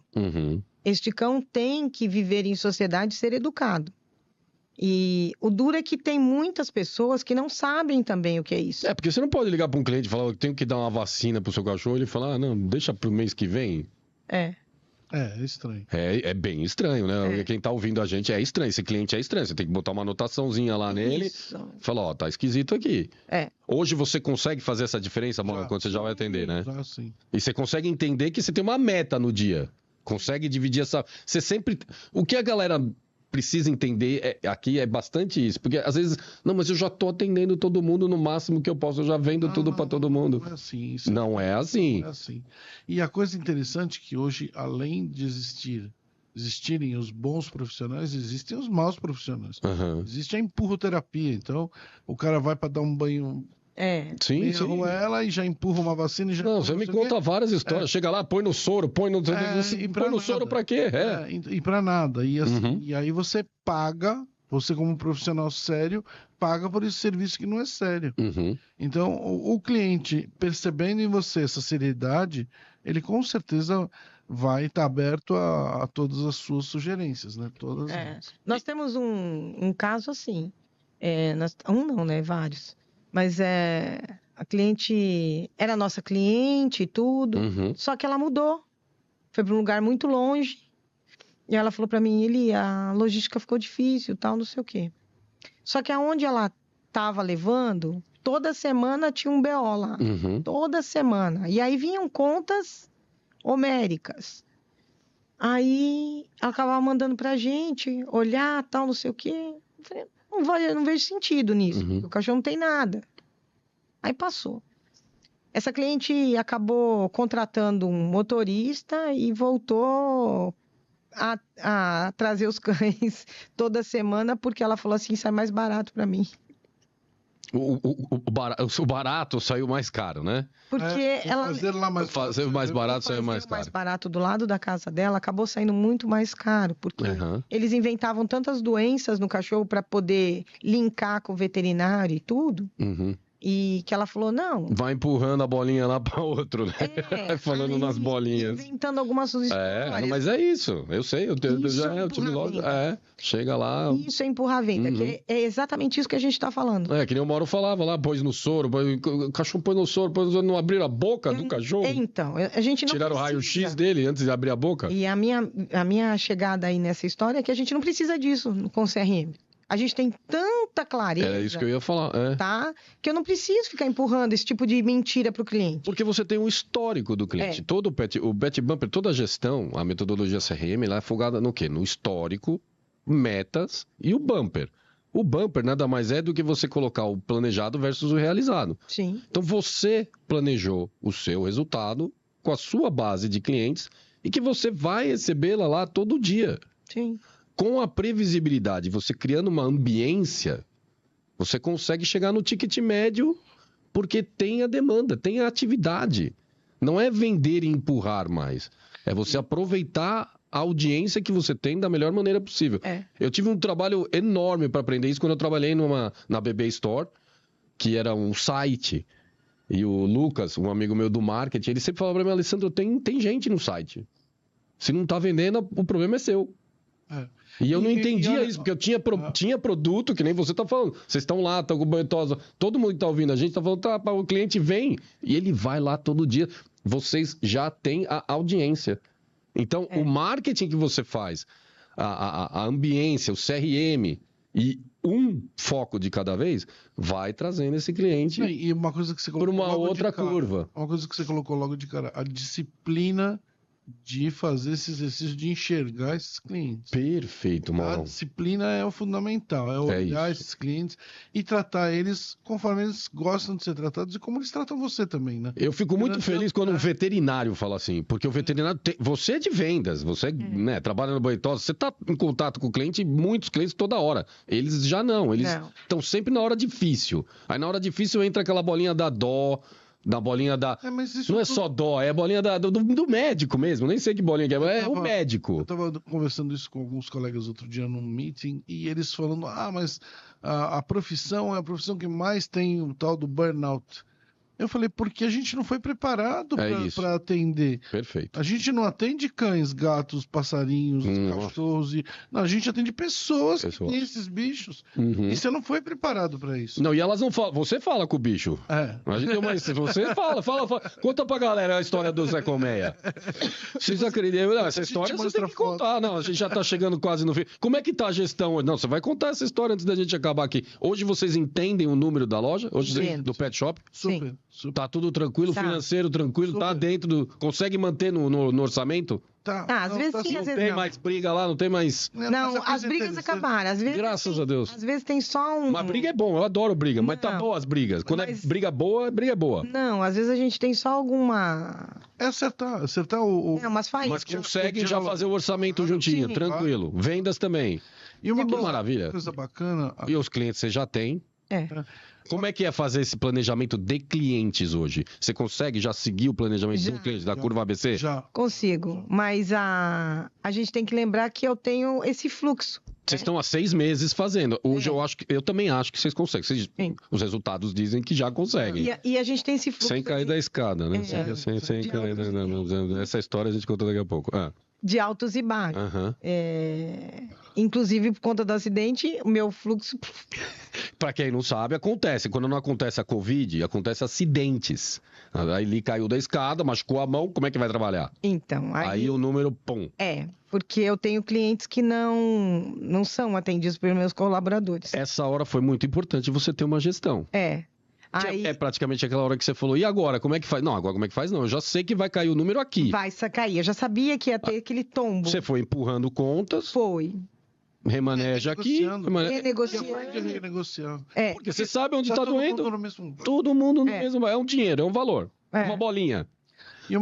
Este cão tem que viver em sociedade e ser educado. E o duro é que tem muitas pessoas que não sabem também o que é isso. Porque você não pode ligar para um cliente e falar, eu tenho que dar uma vacina pro seu cachorro, e ele falar, não, deixa pro mês que vem. É estranho. É bem estranho, né? Quem tá ouvindo a gente é estranho. Esse cliente é estranho. Você tem que botar uma anotaçãozinha lá nele. Falar, tá esquisito aqui. Hoje você consegue fazer essa diferença, Mauro, quando você já vai atender, né? Já, sim. E você consegue entender que você tem uma meta no dia. Consegue dividir essa... Você sempre... O que a galera precisa entender aqui é bastante isso. Porque às vezes, não, mas eu já tô atendendo todo mundo no máximo que eu posso. Eu já vendo tudo para todo mundo. Não é assim. Não é assim. Não é assim. E a coisa interessante é que hoje, além de existirem os bons profissionais, existem os maus profissionais. Existe a empurroterapia. Então, o cara vai para dar um banho... Sim. ela e já empurra uma vacina e já... Não, você me conta várias histórias. Chega lá, põe no soro, põe no soro pra quê? E pra nada. E, assim, e aí você paga, você como profissional sério, paga por esse serviço que não é sério. Então, o cliente, percebendo em você essa seriedade, ele com certeza vai estar aberto a todas as suas sugerências, né? Todas Nós temos um caso assim. Não, né? Vários. Mas a cliente era nossa cliente e tudo, só que ela mudou, foi para um lugar muito longe, e ela falou para mim, a logística ficou difícil, tal, não sei o quê. Só que aonde ela estava levando, toda semana tinha um BO lá, toda semana, e aí vinham contas homéricas. Aí ela acabava mandando pra gente olhar, tal, não sei o quê. Eu falei, não vejo sentido nisso, porque o cachorro não tem nada. Aí passou. Essa cliente acabou contratando um motorista e voltou a trazer os cães toda semana, porque ela falou assim, sai mais barato para mim. O barato saiu mais caro, né? Porque fazer mais barato saiu mais caro. Mais barato do lado da casa dela acabou saindo muito mais caro, porque eles inventavam tantas doenças no cachorro para poder linkar com o veterinário e tudo. E que ela falou, não... Vai empurrando a bolinha lá para outro, né? Vai falando nas bolinhas. Inventando algumas histórias. Mas é isso. Eu sei. Eu tive logo... Chega lá... Isso é empurrar a venda. Que é exatamente isso que a gente está falando. Que nem o Mauro falava lá, pôs no soro, o cachorro pôs no soro, não abriram a boca do cachorro. Então, a gente não tiraram o raio-x dele antes de abrir a boca. E a minha chegada aí nessa história é que a gente não precisa disso com o CRM. A gente tem tanta clareza... Era isso que eu ia falar, tá? Que eu não preciso ficar empurrando esse tipo de mentira para o cliente. Porque você tem um histórico do cliente. Todo o Pet Bumper, toda a gestão, a metodologia CRM, ela é focada no quê? No histórico, metas e o Bumper. O Bumper nada mais é do que você colocar o planejado versus o realizado. Sim. Então você planejou o seu resultado com a sua base de clientes e que você vai recebê-la lá todo dia. Sim. Com a previsibilidade, você criando uma ambiência, você consegue chegar no ticket médio porque tem a demanda, tem a atividade. Não é vender e empurrar mais. É você aproveitar a audiência que você tem da melhor maneira possível. Eu tive um trabalho enorme para aprender isso quando eu trabalhei na BB Store, que era um site. E o Lucas, um amigo meu do marketing, ele sempre falava para mim, Alessandro, tem gente no site. Se não está vendendo, o problema é seu. E eu não entendia isso, porque eu tinha produto, que nem você está falando. Vocês estão lá, estão com banho tosa. Todo mundo que está ouvindo a gente está falando, o cliente vem e ele vai lá todo dia. Vocês já têm a audiência. Então, o marketing que você faz, a ambiência, o CRM e um foco de cada vez, vai trazendo esse cliente e uma coisa que você colocou por uma outra curva. Uma coisa que você colocou logo de cara, a disciplina de fazer esse exercício de enxergar esses clientes. Perfeito, Mauro. A disciplina é o fundamental, é olhar esses clientes e tratar eles conforme eles gostam de ser tratados e como eles tratam você também, né? Eu fico muito feliz quando um veterinário fala assim, porque o veterinário você é de vendas, você trabalha no banho tosa, você está em contato com o cliente, muitos clientes toda hora. Eles já não, eles estão sempre na hora difícil. Aí na hora difícil entra aquela bolinha da dó, da bolinha da... não é só dó, é a bolinha do médico mesmo. Nem sei que bolinha que é o médico. Eu estava conversando isso com alguns colegas outro dia num meeting e eles falando, mas a profissão é a profissão que mais tem o tal do burnout. Eu falei, porque a gente não foi preparado para atender. Perfeito. A gente não atende cães, gatos, passarinhos, cachorros. Não, a gente atende pessoas que têm esses bichos. E você não foi preparado para isso. Não, e elas não falam. Você fala com o bicho. Você fala. Conta pra galera a história do Zé Colmeia. Vocês acreditam? Não, essa história você tem que contar. Não, a gente já tá chegando quase no fim. Como é que tá a gestão? Não, você vai contar essa história antes da gente acabar aqui. Hoje vocês entendem o número da loja? Hoje do pet shop? Super. Tá tudo tranquilo, financeiro tranquilo, tá dentro do... Consegue manter no orçamento? Tá. Às vezes sim, às vezes não. Não tem mais briga lá, não tem mais... Não, as brigas acabaram. Às vezes, graças a Deus. Às vezes tem só um... Uma briga é bom, eu adoro briga, mas tá boa as brigas. Quando é briga boa, briga é boa. Não, às vezes a gente tem só alguma... É acertar o... umas faíscas. Mas consegue já fazer o orçamento juntinho, tranquilo. Vendas também. E uma maravilha. Coisa bacana... E os clientes você já tem. Como é que é fazer esse planejamento de clientes hoje? Você consegue já seguir o planejamento do cliente, da curva ABC? Já. Consigo, mas a gente tem que lembrar que eu tenho esse fluxo. Vocês estão há 6 meses fazendo. Hoje eu também acho que vocês conseguem. Os resultados dizem que já conseguem. E a gente tem esse fluxo. Sem cair da escada, né? Sem cair da... Essa história a gente conta daqui a pouco. De altos e baixos. Inclusive, por conta do acidente, o meu fluxo... Para quem não sabe, acontece. Quando não acontece a Covid, acontece acidentes. Aí ele caiu da escada, machucou a mão, como é que vai trabalhar? Então, aí o número, pum. Porque eu tenho clientes que não são atendidos pelos meus colaboradores. Essa hora foi muito importante você ter uma gestão. Aí... É praticamente aquela hora que você falou, e agora, como é que faz? Não, agora como é que faz? Não, eu já sei que vai cair o número aqui. Vai cair, eu já sabia que ia ter aquele tombo. Você foi empurrando contas. Foi. Remaneja aqui. Renegociando. Porque você sabe onde está doendo. Todo mundo no mesmo. É um dinheiro, é um valor. Uma bolinha.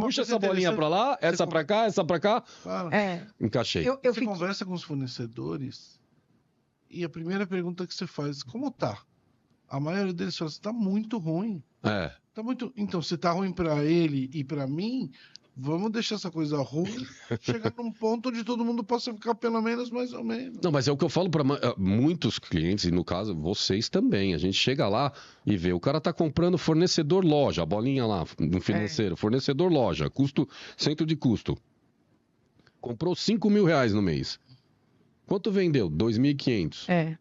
Puxa essa bolinha para lá, essa para cá, essa para cá. Encaixei. Você conversa com os fornecedores e a primeira pergunta que você faz, como tá? A maioria deles fala assim, tá muito ruim. Tá muito... Então, se tá ruim para ele e para mim, vamos deixar essa coisa ruim, chegar num ponto onde todo mundo possa ficar pelo menos mais ou menos. Não, mas é o que eu falo para muitos clientes, e no caso, vocês também. A gente chega lá e vê, o cara tá comprando fornecedor loja, a bolinha lá, no financeiro, fornecedor loja, centro de custo. Comprou R$5.000 no mês. Quanto vendeu? 2.500.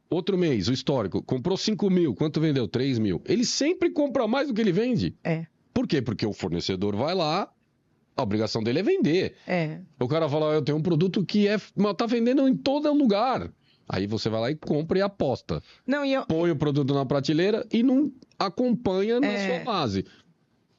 Outro mês, o histórico, comprou 5.000, quanto vendeu? 3.000. Ele sempre compra mais do que ele vende. Por quê? Porque o fornecedor vai lá, a obrigação dele é vender. O cara fala, eu tenho um produto que tá vendendo em todo lugar. Aí você vai lá e compra e aposta. Põe o produto na prateleira e não acompanha na sua base.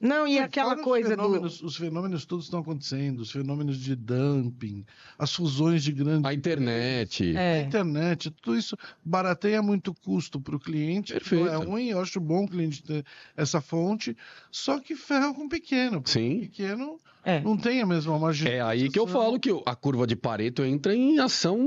Não, e aquela coisa Os fenômenos todos estão acontecendo, os fenômenos de dumping, as fusões de grandes... A internet. A internet, tudo isso barateia muito custo para o cliente. Perfeito. Não é ruim, eu acho bom o cliente ter essa fonte, só que ferra com o pequeno. Sim. O pequeno não tem a mesma margem. É aí que eu falo que a curva de Pareto entra em ação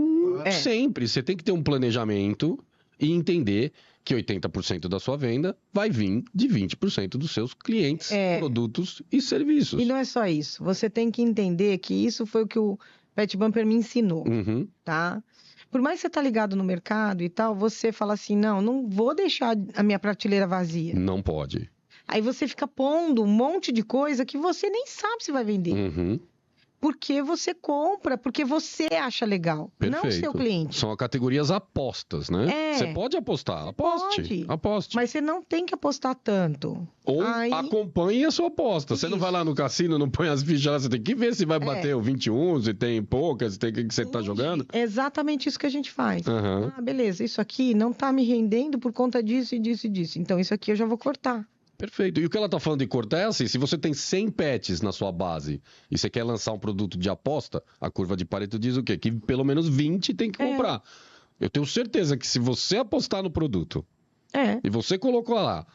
sempre. Você tem que ter um planejamento e entender que 80% da sua venda vai vir de 20% dos seus clientes, produtos e serviços. E não é só isso. Você tem que entender que isso foi o que o Pet Bumper me ensinou, tá? Por mais que você tá ligado no mercado e tal, você fala assim, não vou deixar a minha prateleira vazia. Não pode. Aí você fica pondo um monte de coisa que você nem sabe se vai vender. porque você compra, porque você acha legal, Perfeito. não o seu cliente. São categorias apostas, né? Você pode apostar, aposte. Mas você não tem que apostar tanto. Ou acompanhe a sua aposta. Você não vai lá no cassino, não põe as fichas lá, você tem que ver se vai bater o 21, se tem poucas, se tem o que você está jogando. É exatamente isso que a gente faz. Uhum. Beleza, isso aqui não está me rendendo por conta disso e disso e disso. Então isso aqui eu já vou cortar. Perfeito. E o que ela está falando de cortar é assim, se você tem 100 pets na sua base e você quer lançar um produto de aposta, a curva de Pareto diz o quê? Que pelo menos 20 tem que comprar. Eu tenho certeza que se você apostar no produto e você colocou lá,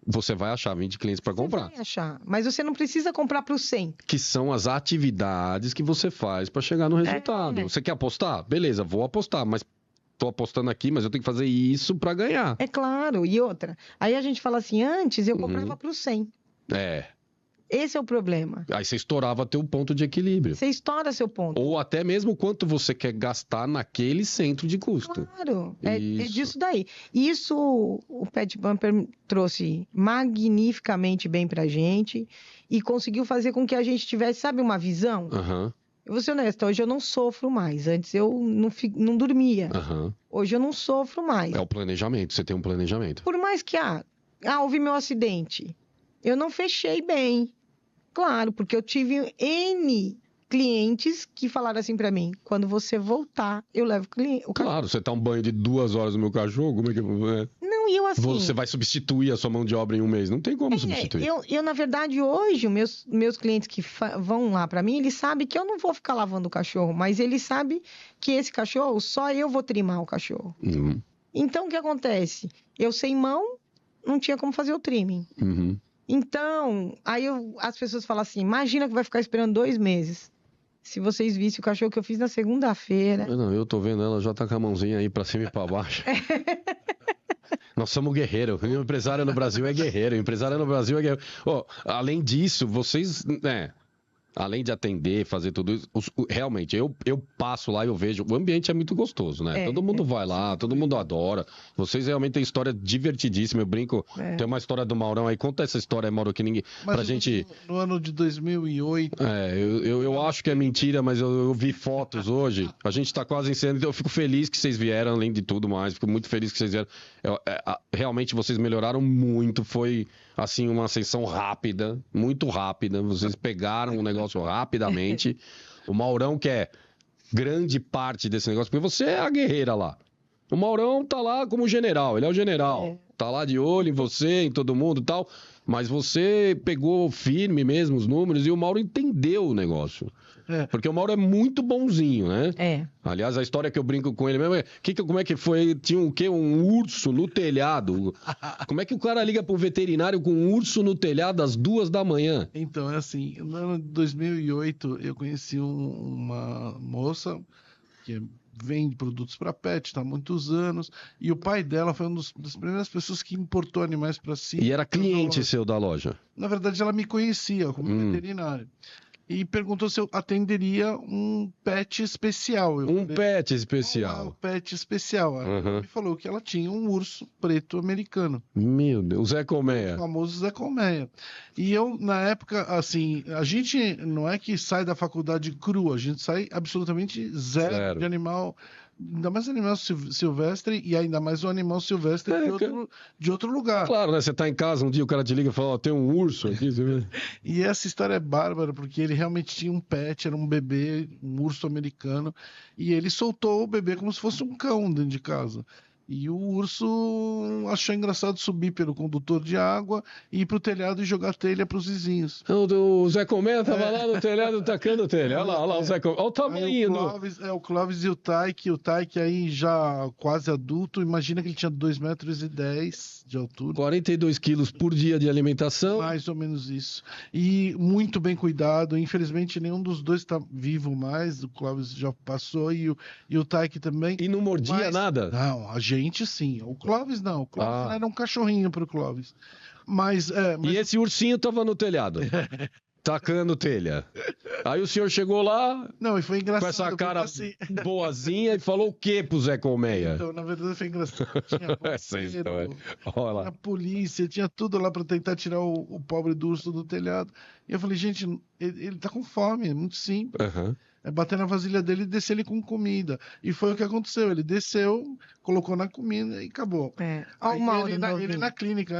você vai achar 20 clientes para comprar. Vai achar, mas você não precisa comprar para os 100. Que são as atividades que você faz para chegar no resultado. Você quer apostar? Beleza, vou apostar, mas tô apostando aqui, mas eu tenho que fazer isso para ganhar. É claro, e outra. Aí a gente fala assim, antes eu comprava para os 100. Esse é o problema. Aí você estourava teu ponto de equilíbrio. Você estoura seu ponto. Ou até mesmo quanto você quer gastar naquele centro de custo. Claro, é disso daí. Isso o Pet Bumper trouxe magnificamente bem pra gente e conseguiu fazer com que a gente tivesse, sabe, uma visão? Eu vou ser honesta, hoje eu não sofro mais. Antes eu não dormia. Hoje eu não sofro mais. É o planejamento, você tem um planejamento. Por mais que, houve meu acidente, eu não fechei bem. Claro, porque eu tive N clientes que falaram assim pra mim, quando você voltar, eu levo o cliente. Claro, você tá um banho de 2 horas no meu cachorro, como é que... Não, e eu assim... Você vai substituir a sua mão de obra em um mês, não tem como substituir. Eu, na verdade, hoje, meus clientes que vão lá pra mim, eles sabem que eu não vou ficar lavando o cachorro, mas eles sabem que esse cachorro, só eu vou trimar o cachorro. Então, o que acontece? Eu sem mão, não tinha como fazer o trimming. Então, aí as pessoas falam assim, imagina que vai ficar esperando 2 meses. Se vocês vissem o cachorro que eu fiz na segunda-feira... Não, eu tô vendo, ela já tá com a mãozinha aí pra cima e pra baixo. Nós somos guerreiros. O empresário no Brasil é guerreiro. O empresário no Brasil é guerreiro. Além disso, vocês... Além de atender, fazer tudo isso, realmente, eu passo lá e eu vejo, o ambiente é muito gostoso, né? Todo mundo vai lá, todo mundo adora. Vocês realmente têm história divertidíssima, eu brinco. Tem uma história do Maurão aí, conta essa história, Mauro, que ninguém... Mas pra gente... No ano de 2008... Eu acho que é mentira, mas eu vi fotos hoje. A gente tá quase encerrando, então eu fico feliz que vocês vieram, além de tudo mais. Fico muito feliz que vocês vieram. Realmente, vocês melhoraram muito, foi... assim, uma ascensão rápida, muito rápida. Vocês pegaram o negócio rapidamente. O Maurão quer grande parte desse negócio, porque você é a guerreira lá. O Maurão tá lá como general, ele é o general. Tá lá de olho em você, em todo mundo e tal. Mas você pegou firme mesmo os números e o Mauro entendeu o negócio. Porque o Mauro é muito bonzinho, né? Aliás, a história que eu brinco com ele mesmo é... como é que foi? Tinha o quê? Um urso no telhado. Como é que o cara liga pro veterinário com um urso no telhado às 2 da manhã? Então, é assim, no ano de 2008, eu conheci uma moça que vende produtos para pet, está há muitos anos, e o pai dela foi uma das primeiras pessoas que importou animais para si. E era cliente seu da loja? Na verdade, ela me conhecia como veterinário. E perguntou se eu atenderia um pet especial. Pet especial? Um pet especial. Ela me falou que ela tinha um urso preto americano. Meu Deus, o Zé Colmeia. O famoso Zé Colmeia. E eu, na época, assim, a gente não é que sai da faculdade crua, a gente sai absolutamente zero de animal... Ainda mais animal silvestre e ainda mais um animal silvestre de outro lugar. Claro, né? Você tá em casa um dia, o cara te liga e fala, tem um urso aqui. E essa história é bárbara, porque ele realmente tinha um pet, era um bebê, um urso americano, e ele soltou o bebê como se fosse um cão dentro de casa. E o urso achou engraçado subir pelo condutor de água e ir pro telhado e jogar telha pros vizinhos. O Zé Colmeia tava lá no telhado tacando telha. Olha lá o Zé Colmeia. Olha o tamanho. O Clóvis e o Taik aí já quase adulto. Imagina que ele tinha 2,10 metros de altura. 42 quilos por dia de alimentação. Mais ou menos isso. E muito bem cuidado. Infelizmente, nenhum dos dois está vivo mais. O Clóvis já passou e o Taik também. E não mordia nada? Não, a gente sim. O Clóvis não. O Clóvis era um cachorrinho pro Clóvis. Mas... E esse ursinho tava no telhado? tacando telha. Aí o senhor chegou lá... Não, e foi engraçado. Com essa cara boazinha e falou o quê pro Zé Colmeia? Então, na verdade, foi engraçado. Tinha Essa história. Olha lá. a polícia, tinha tudo lá pra tentar tirar o pobre do urso do telhado. E eu falei, gente, ele tá com fome, é muito simples. Uhum. É bater na vasilha dele e descer ele com comida. E foi o que aconteceu. Ele desceu, colocou na comida e acabou. Olha o Mauro ele na clínica.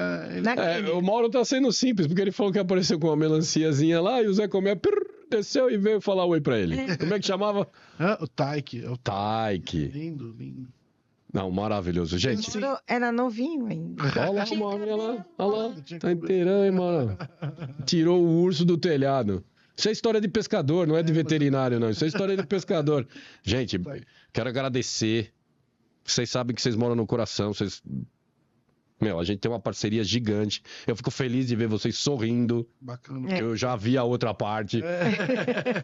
O Mauro tá sendo simples, porque ele falou que apareceu com uma melanciazinha lá e o Zé Colmeia desceu e veio falar oi pra ele. Como é que chamava? O Taiki. Taiki. Lindo, lindo. Não, maravilhoso. Gente. Era novinho ainda. Olha lá, Mauro, olha lá. Tá inteirão, hein, mano. Tirou o urso do telhado. Isso é história de pescador, não é de veterinário, não. Isso é história de pescador. Gente, quero agradecer. Vocês sabem que vocês moram no coração. A gente tem uma parceria gigante. Eu fico feliz de ver vocês sorrindo. Bacana. Eu já vi a outra parte.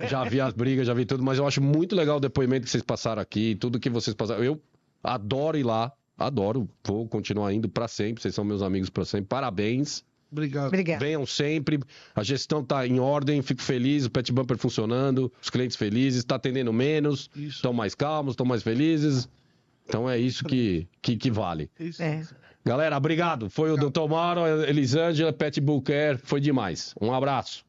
Já vi as brigas, já vi tudo. Mas eu acho muito legal o depoimento que vocês passaram aqui. Tudo que vocês passaram. Eu adoro ir lá. Adoro. Vou continuar indo para sempre. Vocês são meus amigos para sempre. Parabéns. Obrigado. Venham sempre. A gestão está em ordem. Fico feliz. O Pet Bumper funcionando. Os clientes felizes. Está atendendo menos. Estão mais calmos. Estão mais felizes. Então é isso que vale. Isso. Galera, obrigado. Foi o Dr. Mauro, Elisângela, Pet Bull Care. Foi demais. Um abraço.